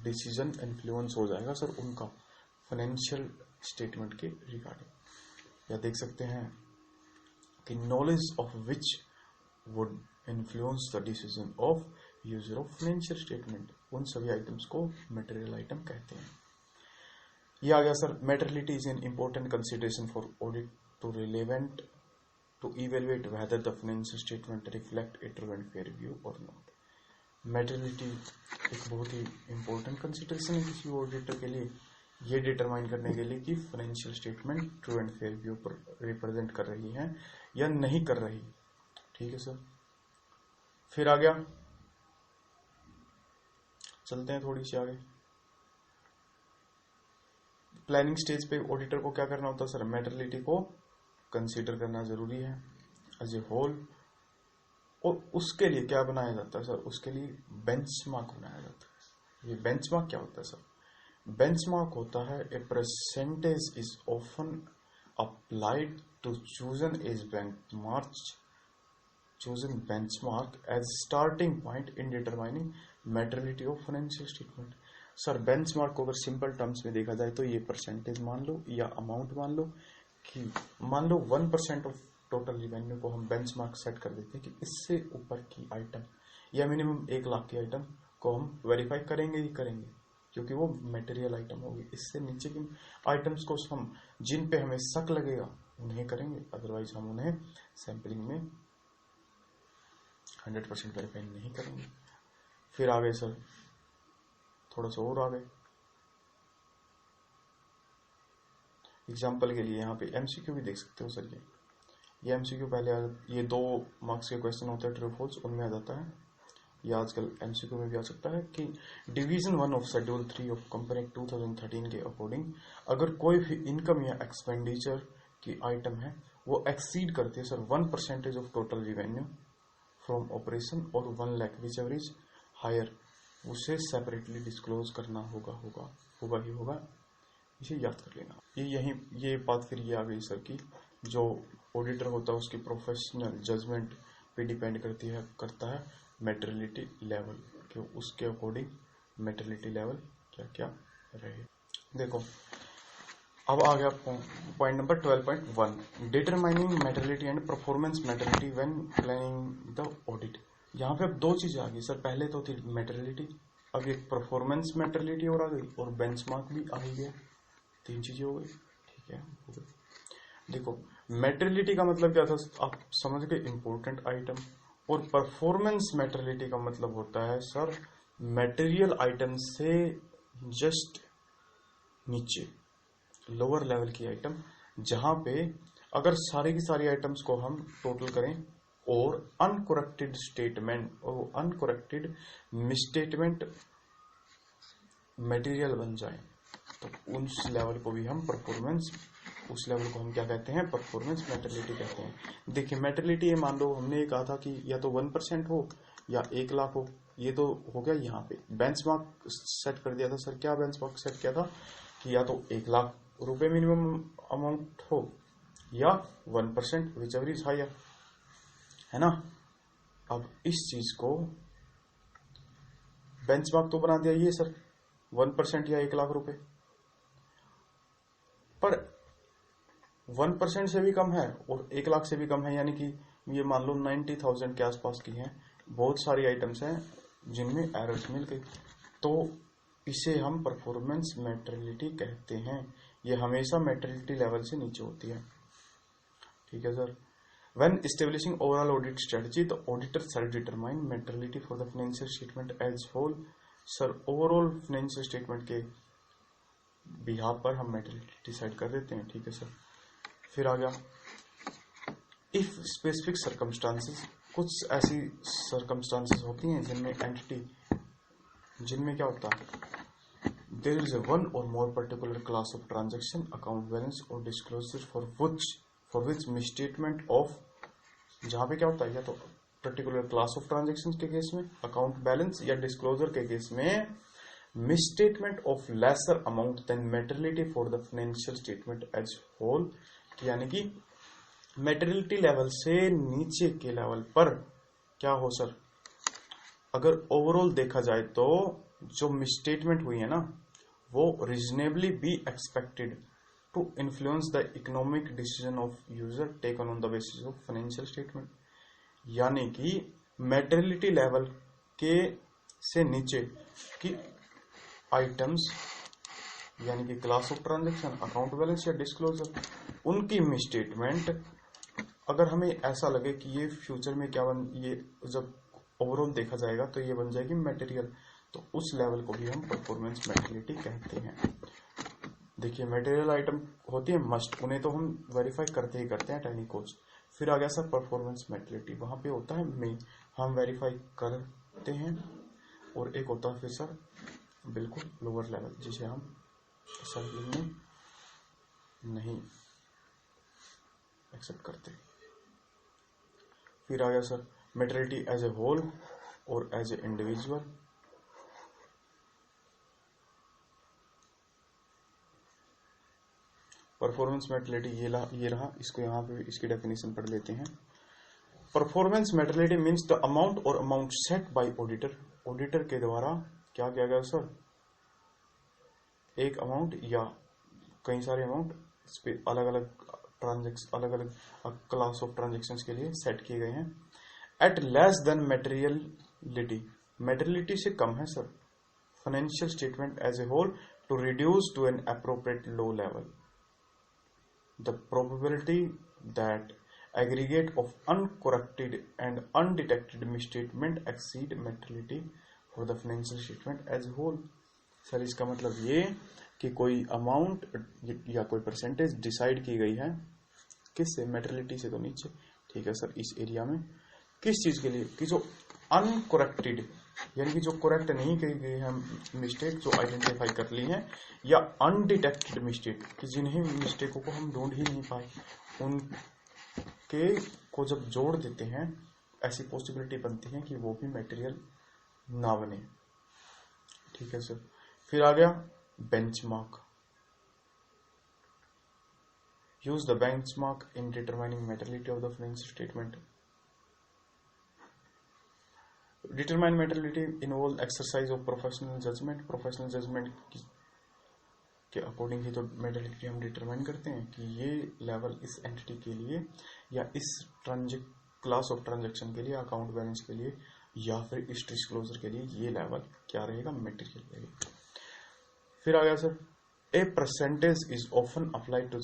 Speaker 1: डिसीजन इन्फ्लुएंस हो जाएगा सर उनका फाइनेंशियल स्टेटमेंट के रिगार्डिंग। या देख सकते हैं कि knowledge of which would influence the decision of user of financial statement, उन सभी आइटम्स को मटेरियल आइटम कहते हैं। ये आ गया sir, materiality is an important consideration for audit to relevant to evaluate whether the financial statement reflect a true and fair view or not. Materiality एक बहुत ही इंपॉर्टेंट कंसिडरेशन है किसी ऑडिटर के लिए ये डिटरमाइन करने के लिए कि financial statement true and fair view पर रिप्रेजेंट कर रही है या नहीं कर रही। ठीक है सर, फिर आ गया, चलते हैं थोड़ी सी आगे। प्लानिंग स्टेज पे ऑडिटर को क्या करना होता है सर, मैटेरियलिटी को कंसीडर करना जरूरी है एज ए होल, और उसके लिए क्या बनाया जाता है सर, उसके लिए बेंचमार्क बनाया जाता है। ये बेंचमार्क क्या होता है सर, बेंचमार्क होता है a percentage is often applied to chosen as benchmark as starting point in determining materiality of financial statement. Sir benchmark को अगर सिंपल टर्म्स में देखा जाए तो ये परसेंटेज मान लो या अमाउंट मान लो कि मान लो 1% ऑफ टोटल रिवेन्यू को हम बेंचमार्क सेट कर देते हैं कि इससे ऊपर की आइटम या मिनिमम 1 लाख की आइटम को हम वेरीफाई करेंगे ही करेंगे, क्योंकि वो मटेरियल आइटम होगी। इससे नीचे की आइटम्स को हम जिन पे हमें शक लगेगा उन्हें करेंगे, अदरवाइज हम उन्हें सैंपलिंग में 100% वेरीफाई नहीं करेंगे। फिर आगे सर थोड़ा सा और आगे, एग्जाम्पल के लिए यहाँ पे एमसीक्यू भी देख सकते हो सर। ये एमसीक्यू पहले ये 2 मार्क्स के क्वेश्चन होते हैं ट्रू फॉल्स, उनमें आ जाता है। ये आजकल एमसीक्यू में भी आ सकता है कि division 1 of schedule 3 of company 2013 के अकॉर्डिंग अगर कोई भी इनकम या एक्सपेंडिचर की आइटम है वो एक्सीड करती है sir 1% of total revenue from operation और 1 लाख विच एवरेज हायर, उसे सेपरेटली डिस्क्लोज करना होगा ही होगा। इसे याद कर लेना। ये बात फिर ये आ गई सर की जो ऑडिटर होता है उसकी प्रोफेशनल जजमेंट पे डिपेंड करता है मैटेरियलिटी लेवल, कि उसके अकॉर्डिंग मैटेरियलिटी लेवल क्या क्या रहे। देखो अब आ गया point number 12.1, determining materiality and performance materiality when planning the audit. यहाँ पे अब 2 चीजें आ गई सर, पहले तो थी मैटेरियलिटी, अब ये परफॉर्मेंस मैटेरियलिटी और आ गई और बेंचमार्क भी आ ही गया, 3 चीजें हो गई। ठीक है, हो गई। देखो मैटेरियलिटी का मतलब क्या था, आप समझ गए, इंपॉर्टेंट आइटम, और परफॉर्मेंस मैटेरियलिटी का मतलब होता है सर मटेरियल आइटम से जस्ट नीचे लोअर लेवल की आइटम, जहां पे अगर सारी की सारी आइटम्स को हम टोटल करें और अनकरेक्टेड स्टेटमेंट और अनकरेक्टेड मिसस्टेटमेंट मटेरियल बन जाए तो उस लेवल को भी हम परफॉर्मेंस, उस लेवल को हम क्या कहते हैं, परफॉर्मेंस मैटेरियलिटी कहते हैं। देखिए मैटेरियलिटी ये मान लो हमने ये कहा था कि या तो 1% हो या 1 लाख हो, ये तो हो गया। यहाँ पे बेंचमार्क सेट कर दिया था सर, क्या बेंचमार्क सेट किया था कि या तो 1 लाख रुपए मिनिमम अमाउंट हो या 1% विच एवर इज हायर, है ना। अब इस चीज को बेंचमार्क तो बना दिया ये सर 1% या 1 लाख रुपए, पर 1% से भी कम है और 1 लाख से भी कम है, यानी कि ये मान लो 90,000 के आसपास की हैं, बहुत सारी आइटम्स हैं जिनमें एरर्स मिल गई, तो इसे हम परफॉर्मेंस मैटेरियलिटी कहते हैं। ये हमेशा मैटेरियलिटी लेवल से नीचे होती है। ठीक है sir. When establishing overall audit strategy the auditor shall determine materiality for the financial statement as whole. Sir overall financial statement के बिहाफ पर हम मैटेरियलिटी डिसाइड कर देते हैं। ठीक है सर। फिर आ गया इफ स्पेसिफिक सर्कमस्टांसेस, कुछ ऐसी सर्कमस्टांसेस होती हैं जिनमें एंटिटी, जिनमें क्या होता है, there is one or more particular class of transaction account balance or disclosure for which misstatement of, जहां पे क्या होता है या तो पर्टिकुलर क्लास ऑफ ट्रांजैक्शन के केस में अकाउंट बैलेंस या डिस्क्लोजर के केस में misstatement of lesser amount than materiality for the financial statement as whole, यानी कि मैटेरियलिटी लेवल से नीचे के लेवल पर क्या हो सर, अगर ओवरऑल देखा जाए तो जो मिसस्टेटमेंट हुई है ना वो reasonably be expected to influence the economic decision of user taken on the basis of financial statement, यानी कि मैटेरियलिटी लेवल के से नीचे की आइटम्स यानी कि class of transaction, account balance या डिस्क्लोजर, उनकी मिसस्टेटमेंट अगर हमें ऐसा लगे कि ये फ्यूचर में क्या ये जब ओवरऑल देखा जाएगा तो ये बन जाएगी मटेरियल, तो उस लेवल को भी हम परफॉर्मेंस मैटेरियलिटी कहते हैं। देखिए मटेरियल आइटम होती है मस्ट, उन्हें तो हम वेरीफाई करते ही करते हैं एट एनी कॉस्ट। फिर आ गया सर परफॉर्मेंस मेटेरियलिटी, वहां पे होता है में हम वेरीफाई करते हैं, और एक होता है फिर सर बिल्कुल लोअर लेवल जिसे हम सैम्पलिंग में नहीं एक्सेप्ट करते। फिर आ गया sir materiality as a whole or as a individual. Performance materiality ये रहा, इसको यहाँ पे इसकी डेफिनेशन पढ़ लेते हैं। Performance materiality means the amount or amount set by auditor, auditor के द्वारा क्या किया गया सर, एक अमाउंट या कई सारे अमाउंट इस पे अलग अलग ट्रांजेक्शन, अलग अलग क्लास ऑफ ट्रांजेक्शन के लिए सेट किए गए हैं। At less than materiality, materiality से कम है sir financial statement as a whole to reduce to an appropriate low level the probability that aggregate of uncorrected and undetected misstatement exceed materiality for the financial statement as a whole। Sir इसका मतलब ये कि कोई amount या कोई percentage decide की गई है किससे, मेटेरियलिटी से तो नीचे, ठीक है सर। इस एरिया में किस चीज के लिए कि जो अनकोरेक्टेड यानी कि जो करेक्ट नहीं की गई है मिस्टेक जो आइडेंटिफाई कर ली है, या अनडिटेक्टेड मिस्टेक कि जिन्हें मिस्टेकों को हम ढूंढ ही नहीं पाए, उन के को जब जोड़ देते हैं ऐसी पॉसिबिलिटी बनती है कि वो भी मटेरियल ना बने, ठीक है सर। फिर आ गया benchmark, use the benchmark in determining materiality of the financial statement. Determine materiality involve exercise of professional judgement, professional judgement के अकॉर्डिंग ही तो मेटेरियलिटी हम डिटरमाइन करते हैं कि ये लेवल इस एंटिटी के लिए या इस क्लास ऑफ ट्रांजैक्शन के लिए, अकाउंट बैलेंस के लिए या फिर इस डिस्क्लोजर के लिए ये लेवल क्या रहेगा, मटेरियल रहेगा। फिर आ गया sir a percentage is often applied to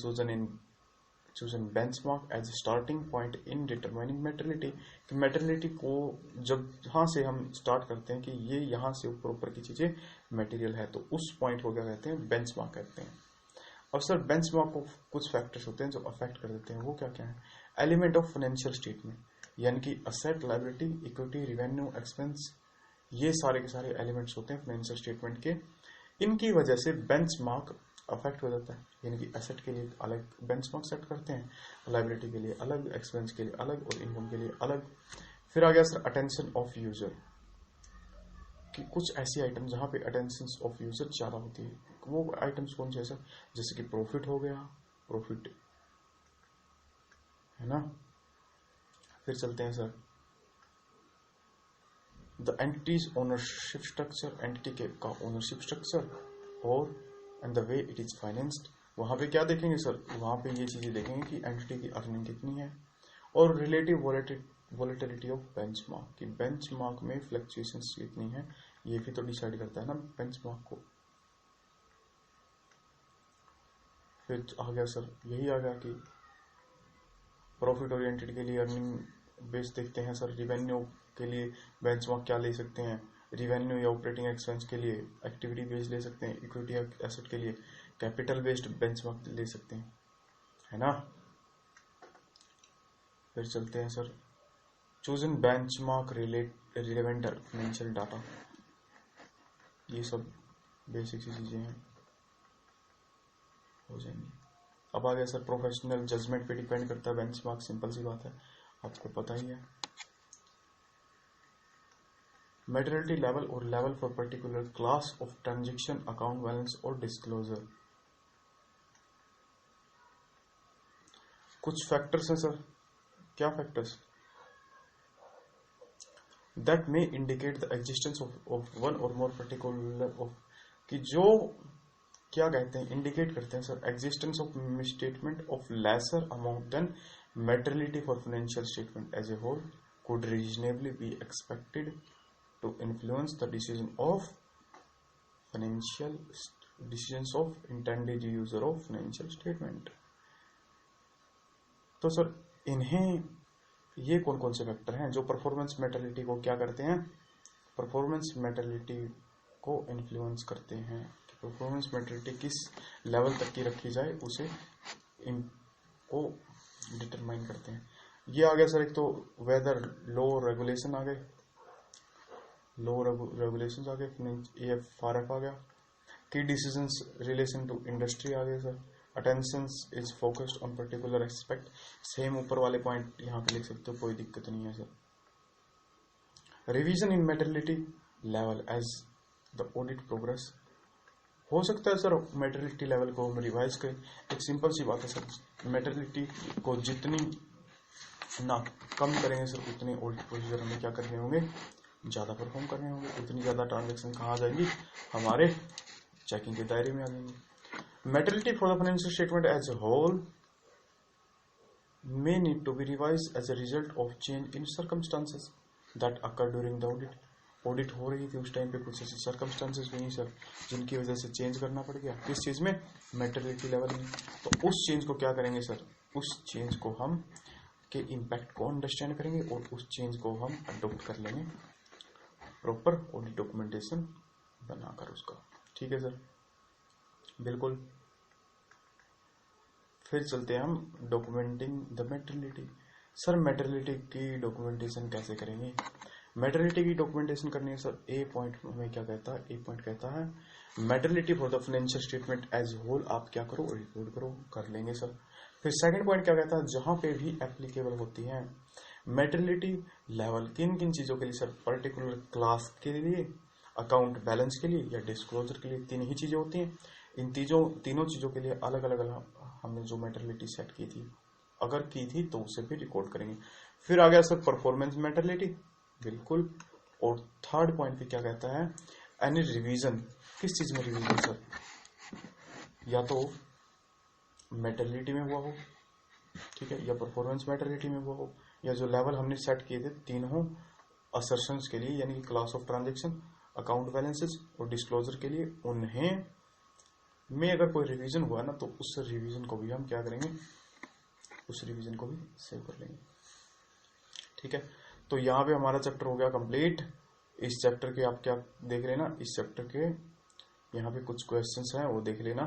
Speaker 1: chosen benchmark as starting point in determining materiality, कि मटेरियलिटी को जब यहां से हम स्टार्ट करते हैं कि ये यहां से ऊपर की चीजें मटेरियल है, तो उस पॉइंट को क्या कहते हैं, बेंचमार्क कहते हैं। अब सर बेंचमार्क को कुछ फैक्टर्स होते हैं जो अफेक्ट कर देते हैं, वो क्या क्या है, एलिमेंट ऑफ फाइनेंशियल स्टेटमेंट यानी कि asset, liability, equity, revenue, expense, ये सारे के सारे एलिमेंट्स होते हैं फाइनेंशियल स्टेटमेंट के। इनकी वजह से बेंचमार्क अफेक्ट हो जाता है, यानी कि एसेट के लिए अलग बेंचमार्क सेट करते हैं, लायबिलिटी के लिए अलग, एक्सपेंस के लिए अलग और इनकम के लिए अलग। फिर आ गया सर अटेंशन ऑफ यूजर, कि कुछ ऐसी आइटम जहां पे अटेंशन ऑफ यूजर ज्यादा होती है, वो आइटम्स कौन से है सर, जैसे कि प्रॉफिट हो गया, प्रॉफिट है ना। फिर चलते हैं sir the entities ownership structure, entity का ओनरशिप स्ट्रक्चर और and the way it is financed. वहां पे क्या देखेंगे सर, वहां पे ये चीजें देखेंगे कि एंटिटी की अर्निंग कितनी है, और रिलेटिव वॉलेटिलिटी ऑफ बेंचमार्क, कि बेंचमार्क में फ्लक्चुएशंस कितनी है, ये भी तो डिसाइड करता है ना बेंचमार्क को। फिर आ गया सर यही आ गया कि प्रॉफिट ओरिएंटेड के लिए अर्निंग बेस देखते हैं सर, रिवेन्यू के लिए बेंचमार्क क्या ले सकते हैं, रिवेन्यू या ऑपरेटिंग एक्सपेंस के लिए एक्टिविटी बेस्ड ले सकते हैं, इक्विटी एसेट के लिए कैपिटल बेस्ड बेंचमार्क ले सकते हैं, है ना। फिर चलते हैं sir chosen benchmark relevant financial data, ये सब बेसिक सी चीजें हैं, हो जाएंगी। अब आ गया सर प्रोफेशनल जजमेंट पे डिपेंड करता है बेंचमार्क, सिंपल सी बात है, आपको पता ही है। मेटेरियलिटी लेवल और level for particular class of transaction, account balance or disclosure. कुछ फैक्टर्स हैं सर, क्या factors, that may indicate the existence of one or more particular of, कि जो क्या कहते हैं, इंडिकेट करते हैं sir existence of misstatement of lesser amount than materiality for financial statement as a whole could reasonably be expected to influence the decisions of intended user of financial statement। तो sir इन्हें ये कौन कौन से factor हैं जो performance materiality को क्या करते हैं, परफॉर्मेंस मेटेरियलिटी को इन्फ्लुएंस करते हैं, परफॉर्मेंस मैटेरियलिटी किस लेवल तक की रखी जाए उसे को डिटरमाइन करते हैं। ये आ गया सर, एक तो वेदर लो रेगुलेशन आ गए, लो रेगुलेशन आ गए, AFRF आ गया, की डिसीजंस रिलेशन टू इंडस्ट्री आ गए sir, attention is focused on particular aspect, same ऊपर वाले पॉइंट यहाँ पे लिख सकते हो, कोई दिक्कत नहीं है sir. Revision in materiality level as the audit progress, हो सकता है सर मैटेरियलिटी लेवल को हम रिवाइज करें। एक सिंपल सी बात है सर, मैटेरियलिटी को जितनी ना कम करेंगे सर उतने ऑडिट प्रोसीजर हमें क्या करने होंगे, ज़्यादा परफॉर्म करने होंगे, उतनी ज़्यादा ट्रांजेक्शन कहाँ आ जाएंगी, हमारे चेकिंग के दायरे में आ जाएंगी। Materiality for the financial statement as a whole may need to be revised as a result of change in circumstances that occur during the audit. Audit हो रही थी उस टाइम पे कुछ ऐसे सर्कमस्टांसेस हुई सर जिनकी वजह से चेंज करना पड़ गया, किस चीज़ में, मैटेरियलिटी लेवल में। तो उस चेंज को क्या करेंगे सर, उस चेंज को हम के इम्पैक्ट को अंडरस्टैंड करेंगे और उस चेंज को हम अडोप्ट कर लेंगे प्रॉपर ऑडिट डॉक्यूमेंटेशन बनाकर उसका। ठीक है सर, बिल्कुल। फिर चलते हैं हम डॉक्यूमेंटिंग द मैटेरियलिटी। सर मैटेरियलिटी की डॉक्यूमेंटेशन कैसे करेंगे, मैटेरियलिटी की डॉक्यूमेंटेशन करनी है सर। ए पॉइंट हमें क्या कहता है, ए पॉइंट कहता है materiality for the financial statement as whole आप क्या करो, रिपोर्ट करो, कर लेंगे सर। फिर सेकंड पॉइंट क्या कहता है, जहां पे भी एप्लीकेबल होती है मैटेरियलिटी लेवल, किन किन चीजों के लिए सर, पर्टिकुलर क्लास के लिए, अकाउंट बैलेंस के लिए या डिस्क्लोजर के लिए, तीन ही चीजें होती हैं। इन तीनों चीजों के लिए अलग अलग हमने जो मैटेरियलिटी सेट की थी, अगर की थी तो उसे भी रिकॉर्ड करेंगे। फिर आ गया सर परफॉर्मेंस मैटेरियलिटी, बिल्कुल। और थर्ड पॉइंट पे क्या कहता है, एनी रिवीजन, किस चीज में रिवीजन सर, या तो मैटेरियलिटी में हुआ हो, ठीक है, या परफॉर्मेंस मैटेरियलिटी में हुआ हो, या जो लेवल हमने सेट किए थे तीनों असर्शंस के लिए, यानी कि class of transaction, account balances और डिस्क्लोजर के लिए, उन्हें में अगर कोई रिवीजन हुआ ना तो उस रिवीजन को भी हम क्या करेंगे, उस रिवीजन को भी सेव कर लेंगे। ठीक है, तो यहाँ पे हमारा चैप्टर हो गया कंप्लीट। इस चैप्टर के आप क्या देख लेना, इस चैप्टर के यहाँ पे कुछ क्वेश्चंस हैं वो देख लेना।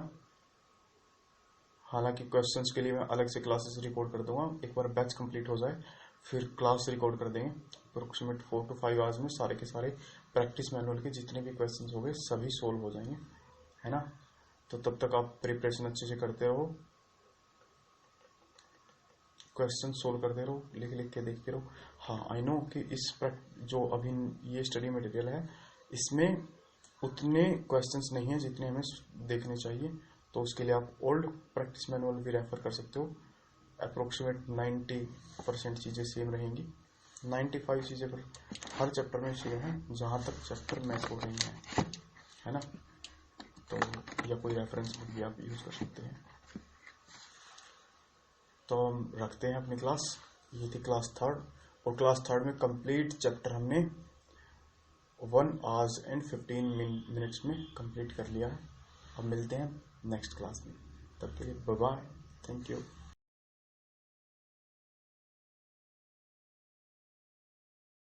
Speaker 1: हालांकि क्वेश्चंस के लिए मैं अलग से क्लासेस रिकॉर्ड कर दूंगा, एक बार बैच कंप्लीट हो जाए फिर क्लास रिकॉर्ड कर देंगे। अप्रोक्सीमेट 4 to 5 आवर्स में सारे के सारे प्रैक्टिस मैनुअल के जितने भी क्वेश्चंस हो गए सभी सोल्व हो जाएंगे, है ना। तो तब तक आप प्रिपरेशन अच्छे से करते रहो, क्वेश्चन सोल्व करते रहो, लिख लिख के देखते रहो। हाँ, आई नो कि इस जो अभी ये स्टडी मटेरियल है इसमें उतने क्वेश्चंस नहीं है जितने हमें देखने चाहिए, तो उसके लिए आप ओल्ड प्रैक्टिस मैनुअल भी रेफर कर सकते हो। अप्रोक्सीमेट 90% चीज़ें सेम रहेंगी, 95 चीज़ें पर हर चैप्टर में सेम है जहाँ तक चैप्टर मैच हो रही है ना। तो या कोई रेफरेंस बुक भी आप यूज कर सकते हैं। तो हम रखते हैं अपनी क्लास, ये थी क्लास थर्ड, और क्लास थर्ड में कंप्लीट चैप्टर हमने 1 hours and 15 minutes में कंप्लीट कर लिया है। अब मिलते हैं नेक्स्ट क्लास में, तब के लिए बाय बाय, थैंक यू।